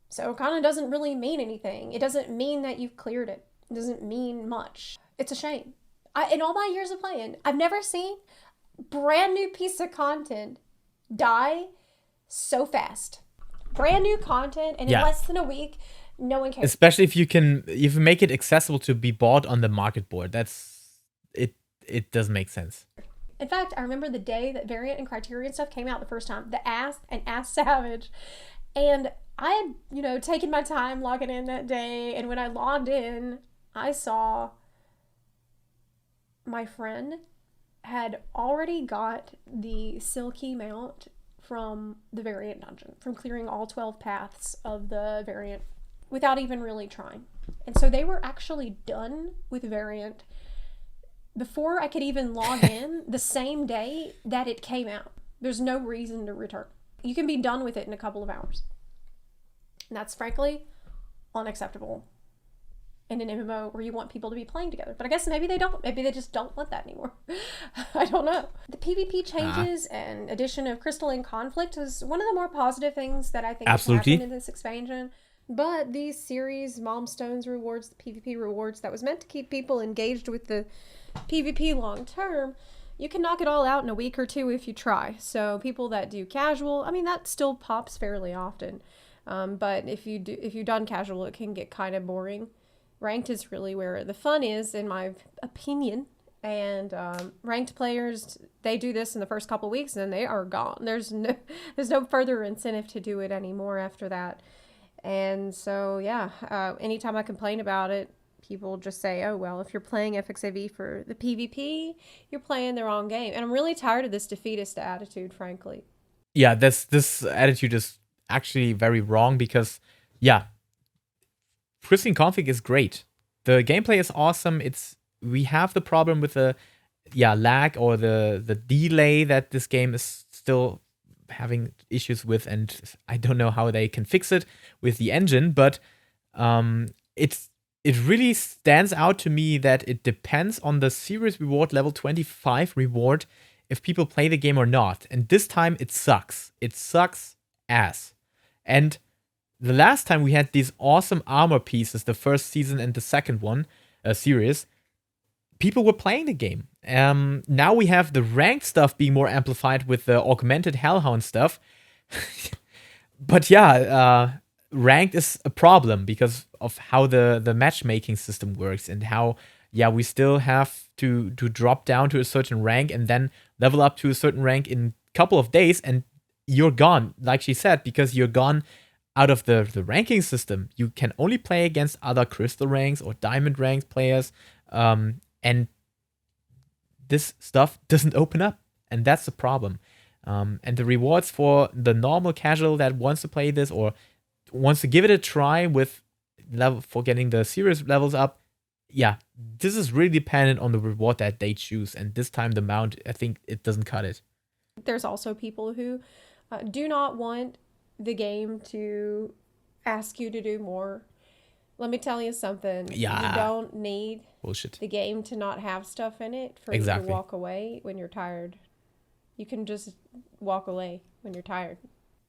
Speaker 2: So it kind of doesn't really mean anything. It doesn't mean that you've cleared it. It doesn't mean much. It's a shame. In all my years of playing, I've never seen brand new piece of content die so fast. Brand new content, and in less than a week, no one cares.
Speaker 1: Especially if you make it accessible to be bought on the market board. That's it. It does make sense.
Speaker 2: In fact, I remember the day that Variant and Criterion stuff came out the first time. The Ass and Ass Savage, and I had taken my time logging in that day, and when I logged in, I saw my friend had already got the Silky mount from the Variant dungeon, from clearing all 12 paths of the Variant without even really trying. And so they were actually done with Variant before I could even log in the same day that it came out. There's no reason to return. You can be done with it in a couple of hours. And that's frankly unacceptable in an MMO where you want people to be playing together. But I guess maybe they don't. Maybe they just don't want that anymore. I don't know. The PvP changes and addition of crystalline conflict is one of the more positive things that I think has happened in this expansion. But these series, Milestone rewards, the PvP rewards, that was meant to keep people engaged with the PvP long term, you can knock it all out in a week or two if you try. So people that do casual, I mean, that still pops fairly often. But if you've done casual, it can get kind of boring. Ranked is really where the fun is, in my opinion. And ranked players, they do this in the first couple weeks and then they are gone. There's no further incentive to do it anymore after that. And so, anytime I complain about it, people just say, oh, well, if you're playing FXIV for the PvP, you're playing the wrong game. And I'm really tired of this defeatist attitude, frankly.
Speaker 1: Yeah, this attitude is actually very wrong because, pristine config is great. The gameplay is awesome. We have the problem with the lag or the delay that this game is still having issues with, and I don't know how they can fix it with the engine, but it really stands out to me that it depends on the series reward level 25 reward if people play the game or not. And this time it sucks. It sucks ass. And the last time we had these awesome armor pieces, the first season and the second one, series, people were playing the game. Now we have the ranked stuff being more amplified with the augmented Hellhound stuff. But ranked is a problem because of how the matchmaking system works and how, we still have to drop down to a certain rank and then level up to a certain rank in a couple of days and you're gone, like she said, because you're gone out of the ranking system. You can only play against other crystal ranks or diamond ranks players, and this stuff doesn't open up, and that's the problem. And the rewards for the normal casual that wants to play this or wants to give it a try with for getting the series levels up, this is really dependent on the reward that they choose. And this time the mount, I think it doesn't cut it.
Speaker 2: There's also people who do not want the game to ask you to do more. Let me tell you something. You don't need the game to not have stuff in it for you to walk away when you're tired. You can just walk away when you're tired.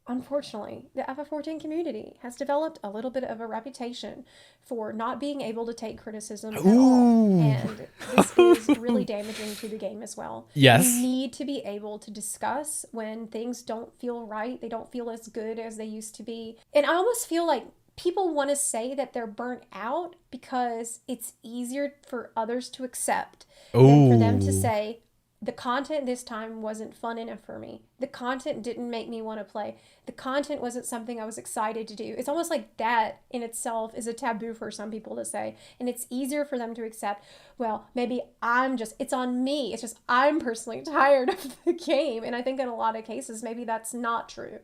Speaker 2: Unfortunately, the FF14 community has developed a little bit of a reputation for not being able to take criticism at all. And this is really damaging to the game as well.
Speaker 1: Yes.
Speaker 2: You need to be able to discuss when things don't feel right. They don't feel as good as they used to be. And I almost feel like people want to say that they're burnt out because it's easier for others to accept than for them to say, the content this time wasn't fun enough for me. The content didn't make me want to play. The content wasn't something I was excited to do. It's almost like that in itself is a taboo for some people to say. And it's easier for them to accept, well, maybe it's on me. It's just I'm personally tired of the game. And I think in a lot of cases, maybe that's not true.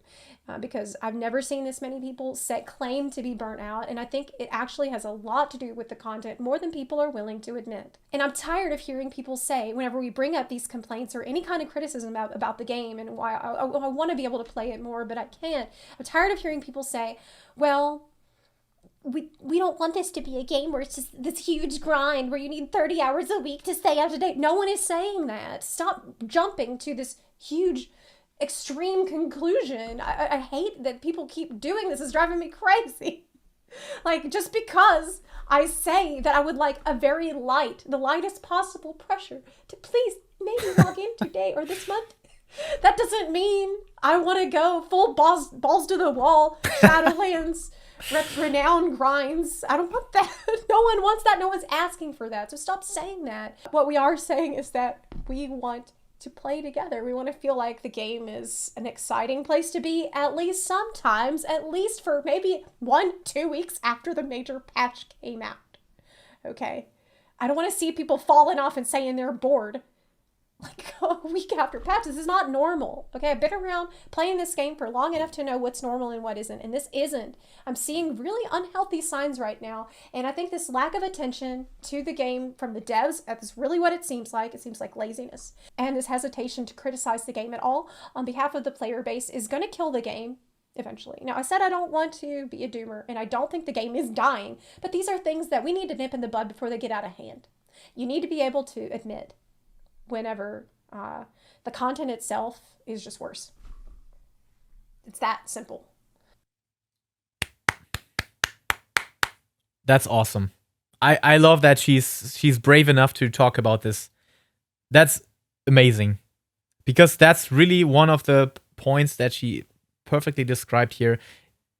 Speaker 2: Because I've never seen this many people claim to be burnt out. And I think it actually has a lot to do with the content more than people are willing to admit. And I'm tired of hearing people say, whenever we bring up these complaints or any kind of criticism about the game and why I want to be able to play it more, but I can't. I'm tired of hearing people say, well, we don't want this to be a game where it's just this huge grind where you need 30 hours a week to stay up to date. No one is saying that. Stop jumping to this huge extreme conclusion. I hate that people keep doing this. It's driving me crazy. Like, just because I say that I would like a very light, the lightest possible pressure to please maybe log in today or this month, that doesn't mean I want to go full balls to the wall, Shadowlands, renown grinds. I don't want that. No one wants that. No one's asking for that. So stop saying that. What we are saying is that we want to play together. We want to feel like the game is an exciting place to be, at least sometimes, at least for maybe 1-2 weeks after the major patch came out. Okay? I don't want to see people falling off and saying they're bored like a week after patch. This is not normal. Okay, I've been around playing this game for long enough to know what's normal and what isn't, and this isn't. I'm seeing really unhealthy signs right now, and I think this lack of attention to the game from the devs, that's really what it seems like. It seems like laziness, and this hesitation to criticize the game at all on behalf of the player base is going to kill the game eventually. Now, I said I don't want to be a doomer, and I don't think the game is dying, but these are things that we need to nip in the bud before they get out of hand. You need to be able to admit whenever the content itself is just worse. It's that simple.
Speaker 1: That's awesome. I love that she's brave enough to talk about this. That's amazing. Because that's really one of the points that she perfectly described here.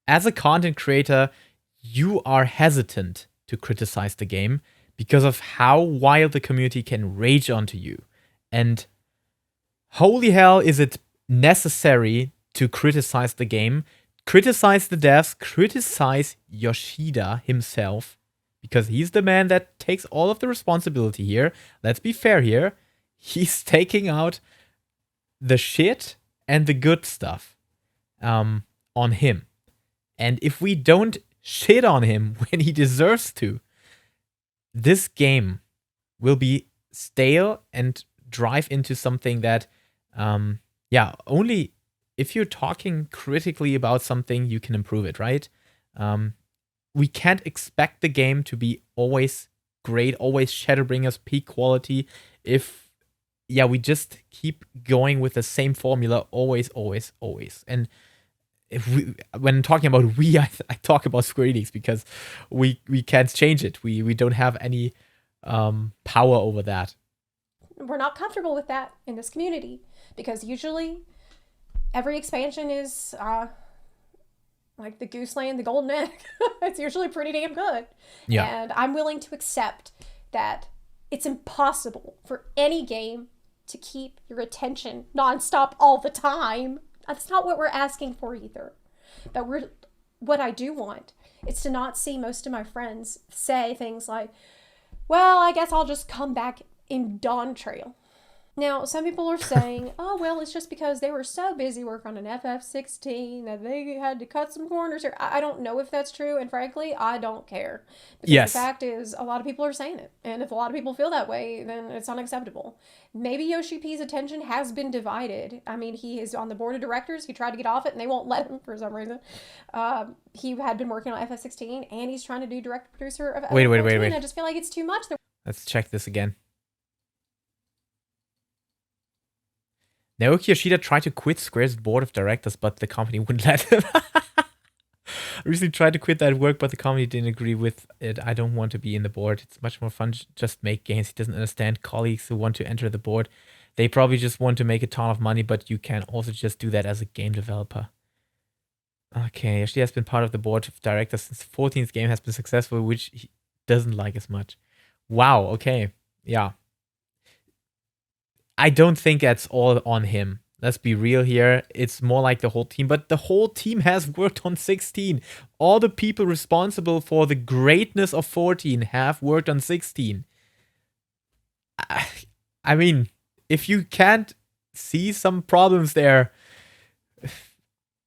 Speaker 1: As a content creator, you are hesitant to criticize the game because of how wild the community can rage onto you. And holy hell, is it necessary to criticize the game, criticize the devs, criticize Yoshida himself, because he's the man that takes all of the responsibility here. Let's be fair here. He's taking out the shit and the good stuff on him. And if we don't shit on him when he deserves to, this game will be stale and drive into something that, only if you're talking critically about something, you can improve it, right? We can't expect the game to be always great, always Shadowbringers peak quality if, we just keep going with the same formula always. And if when talking about we, I talk about Square Enix because we can't change it. We don't have any power over that.
Speaker 2: We're not comfortable with that in this community because usually every expansion is like the goose laying the golden egg. It's usually pretty damn good. Yeah. And I'm willing to accept that it's impossible for any game to keep your attention nonstop all the time. That's not what we're asking for either. But what I do want is to not see most of my friends say things like, well, I guess I'll just come back in Dawn Trail. Now, some people are saying, oh, well, it's just because they were so busy working on an FF16 that they had to cut some corners here. I don't know if that's true, and frankly, I don't care. Because the fact is, a lot of people are saying it. And if a lot of people feel that way, then it's unacceptable. Maybe Yoshi-P's attention has been divided. I mean, he is on the board of directors. He tried to get off it, and they won't let him for some reason. He had been working on FF16, and he's trying to do direct producer of FF14. Wait. I just feel like it's too much.
Speaker 1: Let's check this again. Naoki Yoshida tried to quit Square's board of directors, but the company wouldn't let him. I recently tried to quit that work, but the company didn't agree with it. I don't want to be in the board. It's much more fun to just make games. He doesn't understand colleagues who want to enter the board. They probably just want to make a ton of money, but you can also just do that as a game developer. Okay, Yoshida has been part of the board of directors since the 14th game has been successful, which he doesn't like as much. Wow, okay. Yeah. I don't think that's all on him. Let's be real here. It's more like the whole team. But the whole team has worked on 16. All the people responsible for the greatness of 14 have worked on 16. I mean, if you can't see some problems there,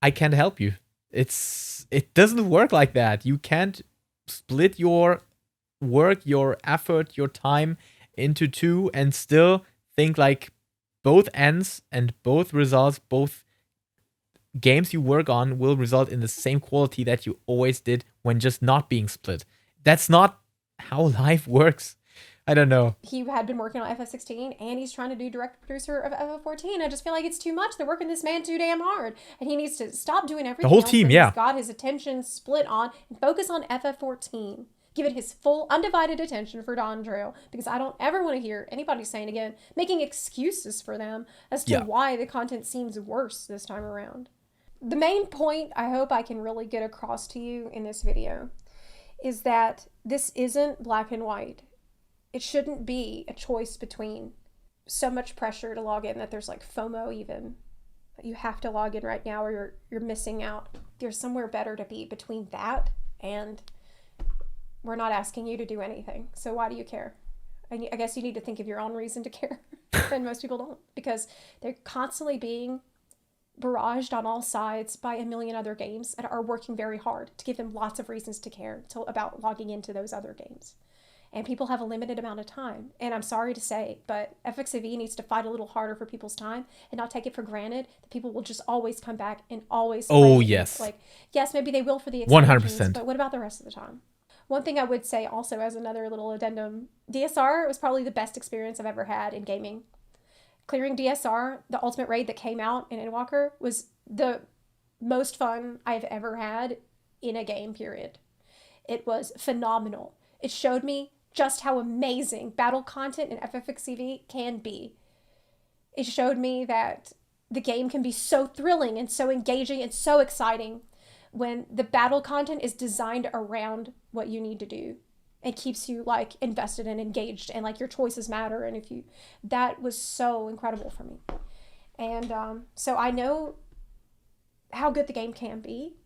Speaker 1: I can't help you. It doesn't work like that. You can't split your work, your effort, your time into two and still think like both ends and both results, both games you work on will result in the same quality that you always did when just not being split. That's not how life works. I don't know.
Speaker 2: He had been working on FF16 and he's trying to do direct producer of FF14. I just feel like it's too much. They're working this man too damn hard. And he needs to stop doing everything
Speaker 1: the whole
Speaker 2: else
Speaker 1: team,
Speaker 2: that
Speaker 1: yeah.
Speaker 2: he's got his attention split on and focus on FF14. Give it his full, undivided attention for Dawn Trail, because I don't ever want to hear anybody saying again, making excuses for them as to why the content seems worse this time around. The main point I hope I can really get across to you in this video is that this isn't black and white. It shouldn't be a choice between so much pressure to log in that there's like FOMO even. You have to log in right now or you're missing out. There's somewhere better to be between that and we're not asking you to do anything. So why do you care? I guess you need to think of your own reason to care. And most people don't, because they're constantly being barraged on all sides by a million other games that are working very hard to give them lots of reasons to care about logging into those other games. And people have a limited amount of time. And I'm sorry to say, but FFXIV needs to fight a little harder for people's time and not take it for granted that people will just always come back and always play.
Speaker 1: Oh, yes.
Speaker 2: Like, yes, maybe they will for the expansions,
Speaker 1: 100%.
Speaker 2: but what about the rest of the time? One thing I would say also as another little addendum, DSR was probably the best experience I've ever had in gaming. Clearing DSR, the ultimate raid that came out in Endwalker, was the most fun I've ever had in a game, period. It was phenomenal. It showed me just how amazing battle content in FFXIV can be. It showed me that the game can be so thrilling and so engaging and so exciting when the battle content is designed around what you need to do and keeps you like invested and engaged and like your choices matter. And that was so incredible for me. And so I know how good the game can be.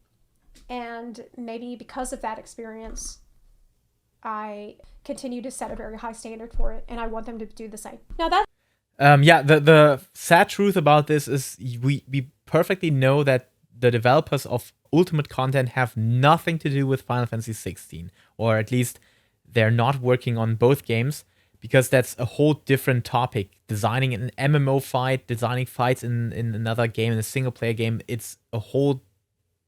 Speaker 2: And maybe because of that experience, I continue to set a very high standard for it. And I want them to do the same. Now that
Speaker 1: the sad truth about this is we perfectly know that the developers of Ultimate content have nothing to do with Final Fantasy XVI, or at least they're not working on both games, because that's a whole different topic. Designing an MMO fight, designing fights in another game, in a single player game, it's a whole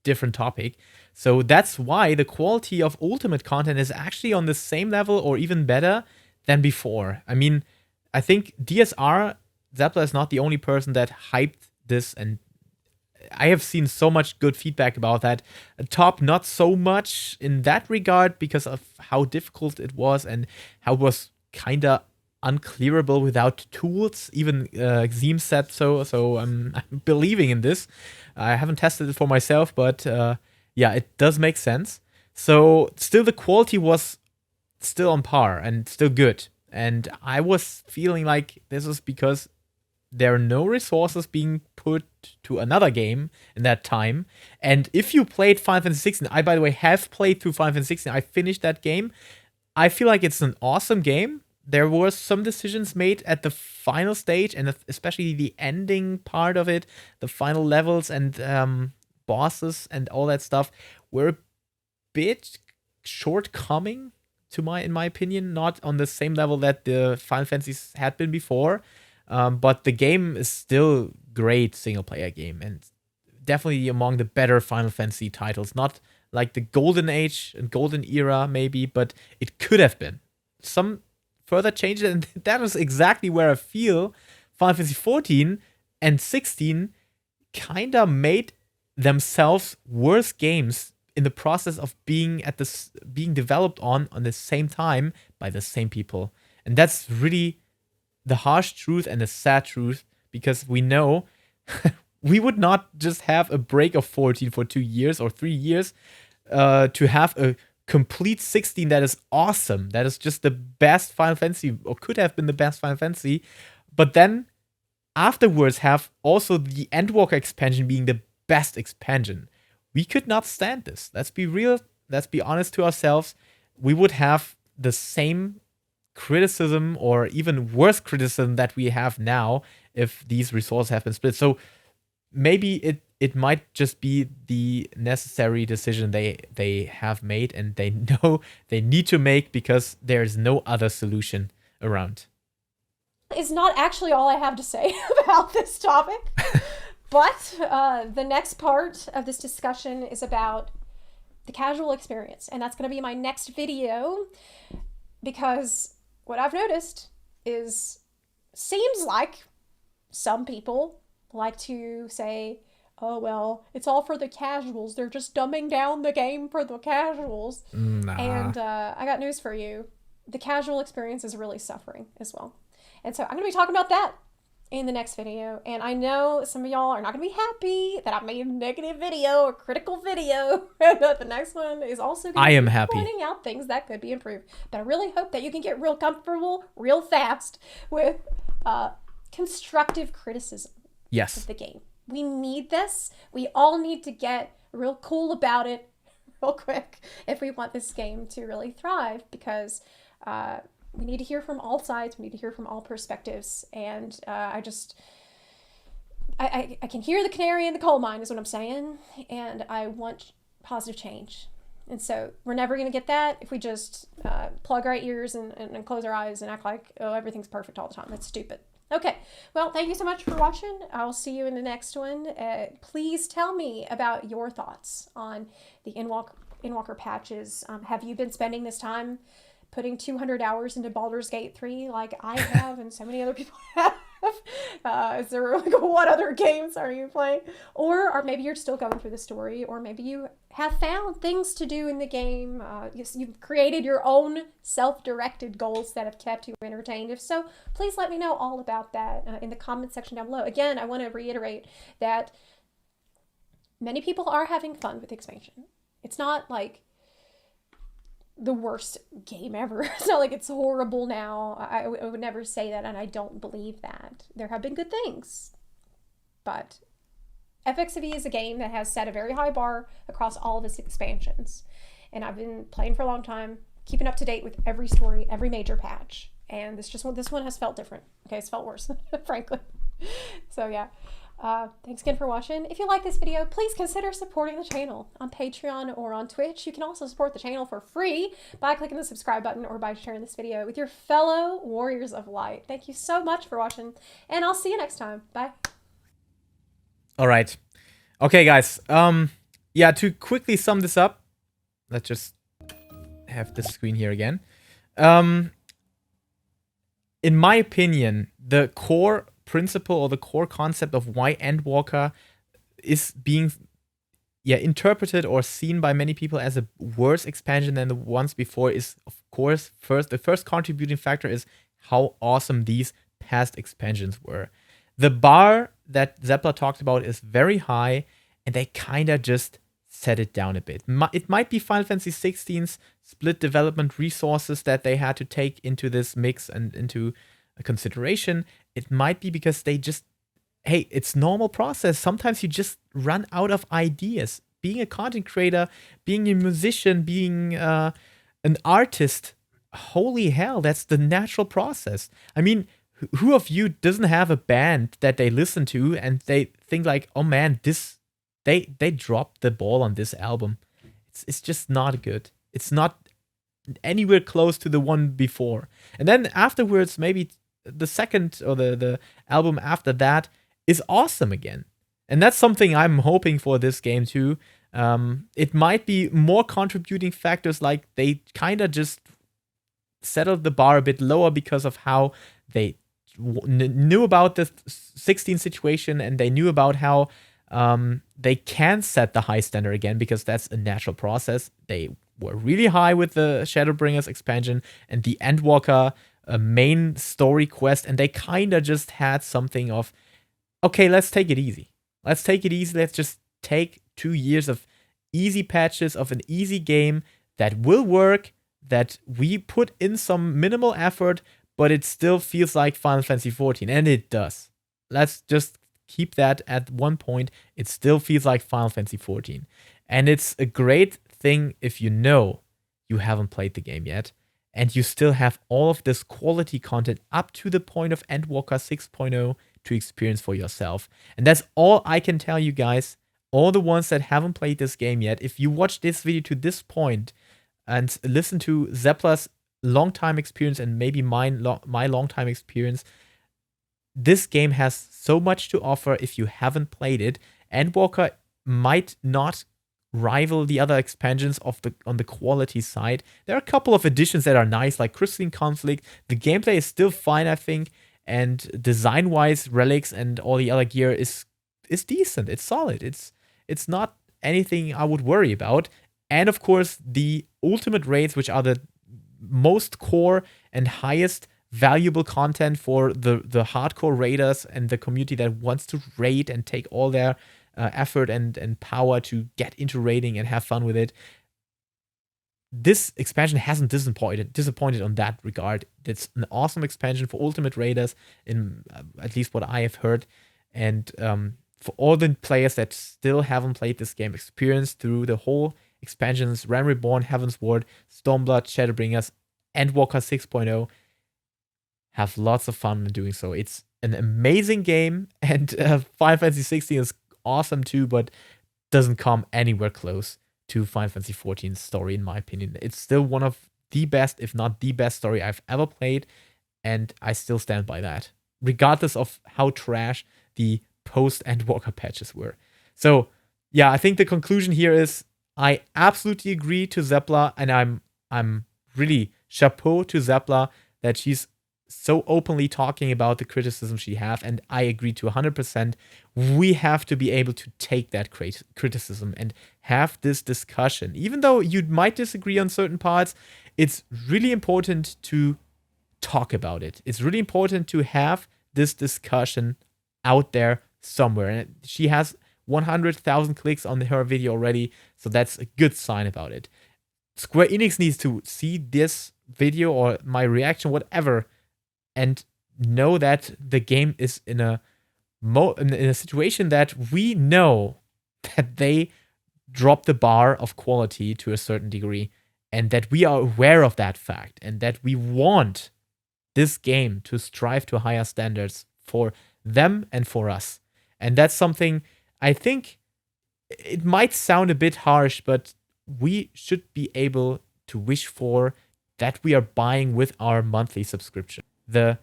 Speaker 1: different topic. So that's why the quality of Ultimate content is actually on the same level or even better than before. I mean, I think DSR, Zepla is not the only person that hyped this, and I have seen so much good feedback about that. Top, not so much in that regard because of how difficult it was and how it was kind of unclearable without tools. Even Xeem said so I'm believing in this. I haven't tested it for myself, but yeah, it does make sense. So still the quality was still on par and still good. And I was feeling like this was because there are no resources being put to another game in that time. And if you played Final Fantasy XVI, I, by the way, have played through Final Fantasy XVI. I finished that game. I feel like it's an awesome game. There were some decisions made at the final stage, and especially the ending part of it, the final levels and bosses and all that stuff were a bit shortcoming in my opinion, not on the same level that the Final Fantasies had been before. But the game is still great single-player game, and definitely among the better Final Fantasy titles. Not like the Golden Age and Golden Era, maybe, but it could have been. Some further changes, and that is exactly where I feel Final Fantasy XIV and 16 kind of made themselves worse games in the process of being developed on the same time by the same people. And that's really the harsh truth and the sad truth, because we know we would not just have a break of 14 for 2 years or 3 years to have a complete 16 that is awesome, that is just the best Final Fantasy, or could have been the best Final Fantasy, but then afterwards have also the Endwalker expansion being the best expansion. We could not stand this. Let's be real, let's be honest to ourselves. We would have the same criticism or even worse criticism that we have now if these resources have been split. So maybe it might just be the necessary decision they have made and they know they need to make, because there is no other solution around.
Speaker 2: Is not actually all I have to say about this topic. But the next part of this discussion is about the casual experience, and that's going to be my next video, because what I've noticed is, seems like some people like to say, oh, well, it's all for the casuals. They're just dumbing down the game for the casuals.
Speaker 1: Nah.
Speaker 2: And I got news for you. The casual experience is really suffering as well. And so I'm going to be talking about that in the next video. And I know some of y'all are not going to be happy that I made a negative video or critical video. But the next one is also going to be pointing out things that could be improved. But I really hope that you can get real comfortable real fast with constructive criticism of the game. We need this. We all need to get real cool about it real quick if we want this game to really thrive, because we need to hear from all sides. We need to hear from all perspectives. And I can hear the canary in the coal mine is what I'm saying. And I want positive change. And so we're never going to get that if we just plug our ears and close our eyes and act like, oh, everything's perfect all the time. That's stupid. Okay, well, thank you so much for watching. I'll see you in the next one. Please tell me about your thoughts on the Endwalker patches. Have you been spending this time putting 200 hours into Baldur's Gate 3 like I have and so many other people have? Is there like, what other games are you playing? Or maybe you're still going through the story, or maybe you have found things to do in the game. You've created your own self-directed goals that have kept you entertained. If so, please let me know all about that in the comment section down below. Again, I want to reiterate that many people are having fun with the expansion. It's not like the worst game ever. It's not like it's horrible now. I would never say that, and I don't believe that. There have been good things. But FFXIV is a game that has set a very high bar across all of its expansions. And I've been playing for a long time, keeping up to date with every story, every major patch. And this one has felt different. Okay, it's felt worse, frankly. So yeah. Thanks again for watching. If you like this video, please consider supporting the channel on Patreon or on Twitch. You can also support the channel for free by clicking the subscribe button or by sharing this video with your fellow warriors of light. Thank you so much for watching, and I'll see you next time. Bye.
Speaker 1: All right. Okay, guys. Yeah, to quickly sum this up, let's just have this screen here again. In my opinion, the core principle or the core concept of why Endwalker is being interpreted or seen by many people as a worse expansion than the ones before is, of course, the first contributing factor is how awesome these past expansions were. The bar that Zepla talked about is very high, and they kind of just set it down a bit. It might be Final Fantasy XVI's split development resources that they had to take into this mix and into consideration. It might be because they just, hey, it's normal process. Sometimes you just run out of ideas. Being a content creator, being a musician, being an artist, holy hell, that's the natural process. I mean, who of you doesn't have a band that they listen to and they think like, oh man, they dropped the ball on this album. It's just not good. It's not anywhere close to the one before. And then afterwards, maybe the second or the album after that is awesome again. And that's something I'm hoping for this game too. It might be more contributing factors, like they kind of just settled the bar a bit lower because of how they knew about the 16 situation, and they knew about how they can set the high standard again, because that's a natural process. They were really high with the Shadowbringers expansion and the Endwalker main story quest, and they kind of just had something of, okay, let's take it easy. Let's take it easy. Let's just take 2 years of easy patches of an easy game that will work, that we put in some minimal effort, but it still feels like Final Fantasy XIV, and it does. Let's just keep that at one point. It still feels like Final Fantasy XIV. And it's a great thing if you know you haven't played the game yet, and you still have all of this quality content up to the point of Endwalker 6.0 to experience for yourself. And that's all I can tell you guys, all the ones that haven't played this game yet. If you watch this video to this point and listen to Zepla's long-time experience and maybe my long-time experience, this game has so much to offer if you haven't played it. Endwalker might not rival the other expansions on the quality side. There are a couple of additions that are nice, like Crystalline Conflict. The gameplay is still fine, I think, and design-wise, Relics and all the other gear is decent. It's solid. It's not anything I would worry about. And of course, the ultimate raids, which are the most core and highest valuable content for the hardcore raiders and the community that wants to raid and take all their effort and power to get into raiding and have fun with it. This expansion hasn't disappointed on that regard. It's an awesome expansion for ultimate raiders, in at least what I have heard. And for all the players that still haven't played this game, experience through the whole expansions, A REALM REBORN, Heavensward, Stormblood, Shadowbringers, Endwalker 6.0, have lots of fun in doing so. It's an amazing game, and Final Fantasy XVI is awesome too, but doesn't come anywhere close to Final Fantasy XIV's story, in my opinion. It's still one of the best, if not the best story I've ever played, and I still stand by that, regardless of how trash the post-Endwalker patches were. So, yeah, I think the conclusion here is I absolutely agree to Zepla, and I'm really chapeau to Zepla that she's so openly talking about the criticism she have, and I agree to 100%. We have to be able to take that criticism and have this discussion. Even though you might disagree on certain parts, it's really important to talk about it. It's really important to have this discussion out there somewhere. And she has 100,000 clicks on her video already, so that's a good sign about it. Square Enix needs to see this video or my reaction, whatever, and know that the game is in a situation that we know that they drop the bar of quality to a certain degree, and that we are aware of that fact, and that we want this game to strive to higher standards for them and for us. And that's something I think it might sound a bit harsh, but we should be able to wish for that we are buying with our monthly subscription. The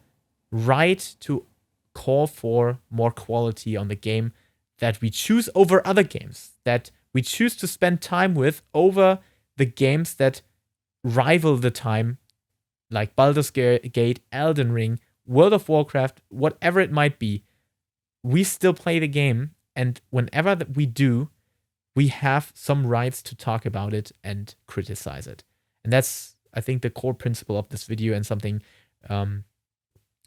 Speaker 1: right to call for more quality on the game that we choose over other games, that we choose to spend time with over the games that rival the time, like Baldur's Gate, Elden Ring, World of Warcraft, whatever it might be. We still play the game, and whenever that we do, we have some rights to talk about it and criticize it. And that's, I think, the core principle of this video, and something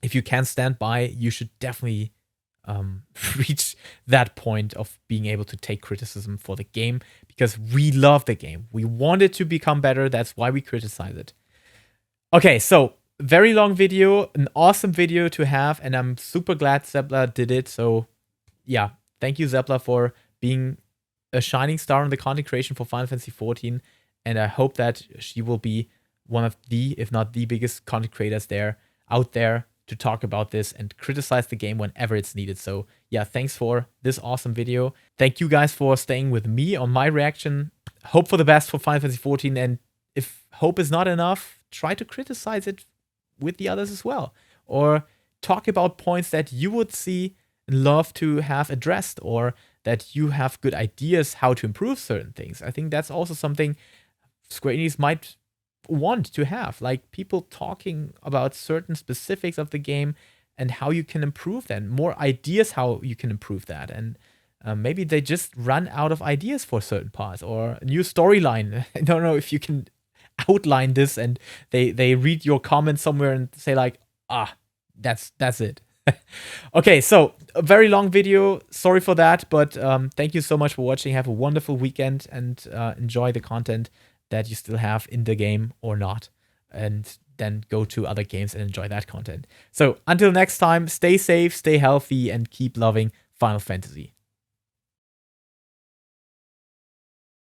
Speaker 1: if you can stand by, you should definitely reach that point of being able to take criticism for the game, because we love the game. We want it to become better. That's why we criticize it. Okay, so very long video, an awesome video to have, and I'm super glad Zepla did it. So yeah, thank you, Zepla, for being a shining star in the content creation for Final Fantasy XIV, and I hope that she will be one of the, if not the biggest content creators out there to talk about this and criticize the game whenever it's needed. So yeah, thanks for this awesome video. Thank you guys for staying with me on my reaction. Hope for the best for Final Fantasy XIV, and if hope is not enough, try to criticize it with the others as well, or talk about points that you would see and love to have addressed, or that you have good ideas how to improve certain things. I think that's also something Square Enix might want to have, like people talking about certain specifics of the game and how you can improve that, more ideas how you can improve that. And maybe they just run out of ideas for certain parts, or a new storyline. I don't know if you can outline this and they read your comments somewhere and say like, that's it. Okay, so a very long video, sorry for that, but thank you so much for watching. Have a wonderful weekend, and enjoy the content that you still have in the game or not, and then go to other games and enjoy that content. So until next time, stay safe, stay healthy, and keep loving Final Fantasy.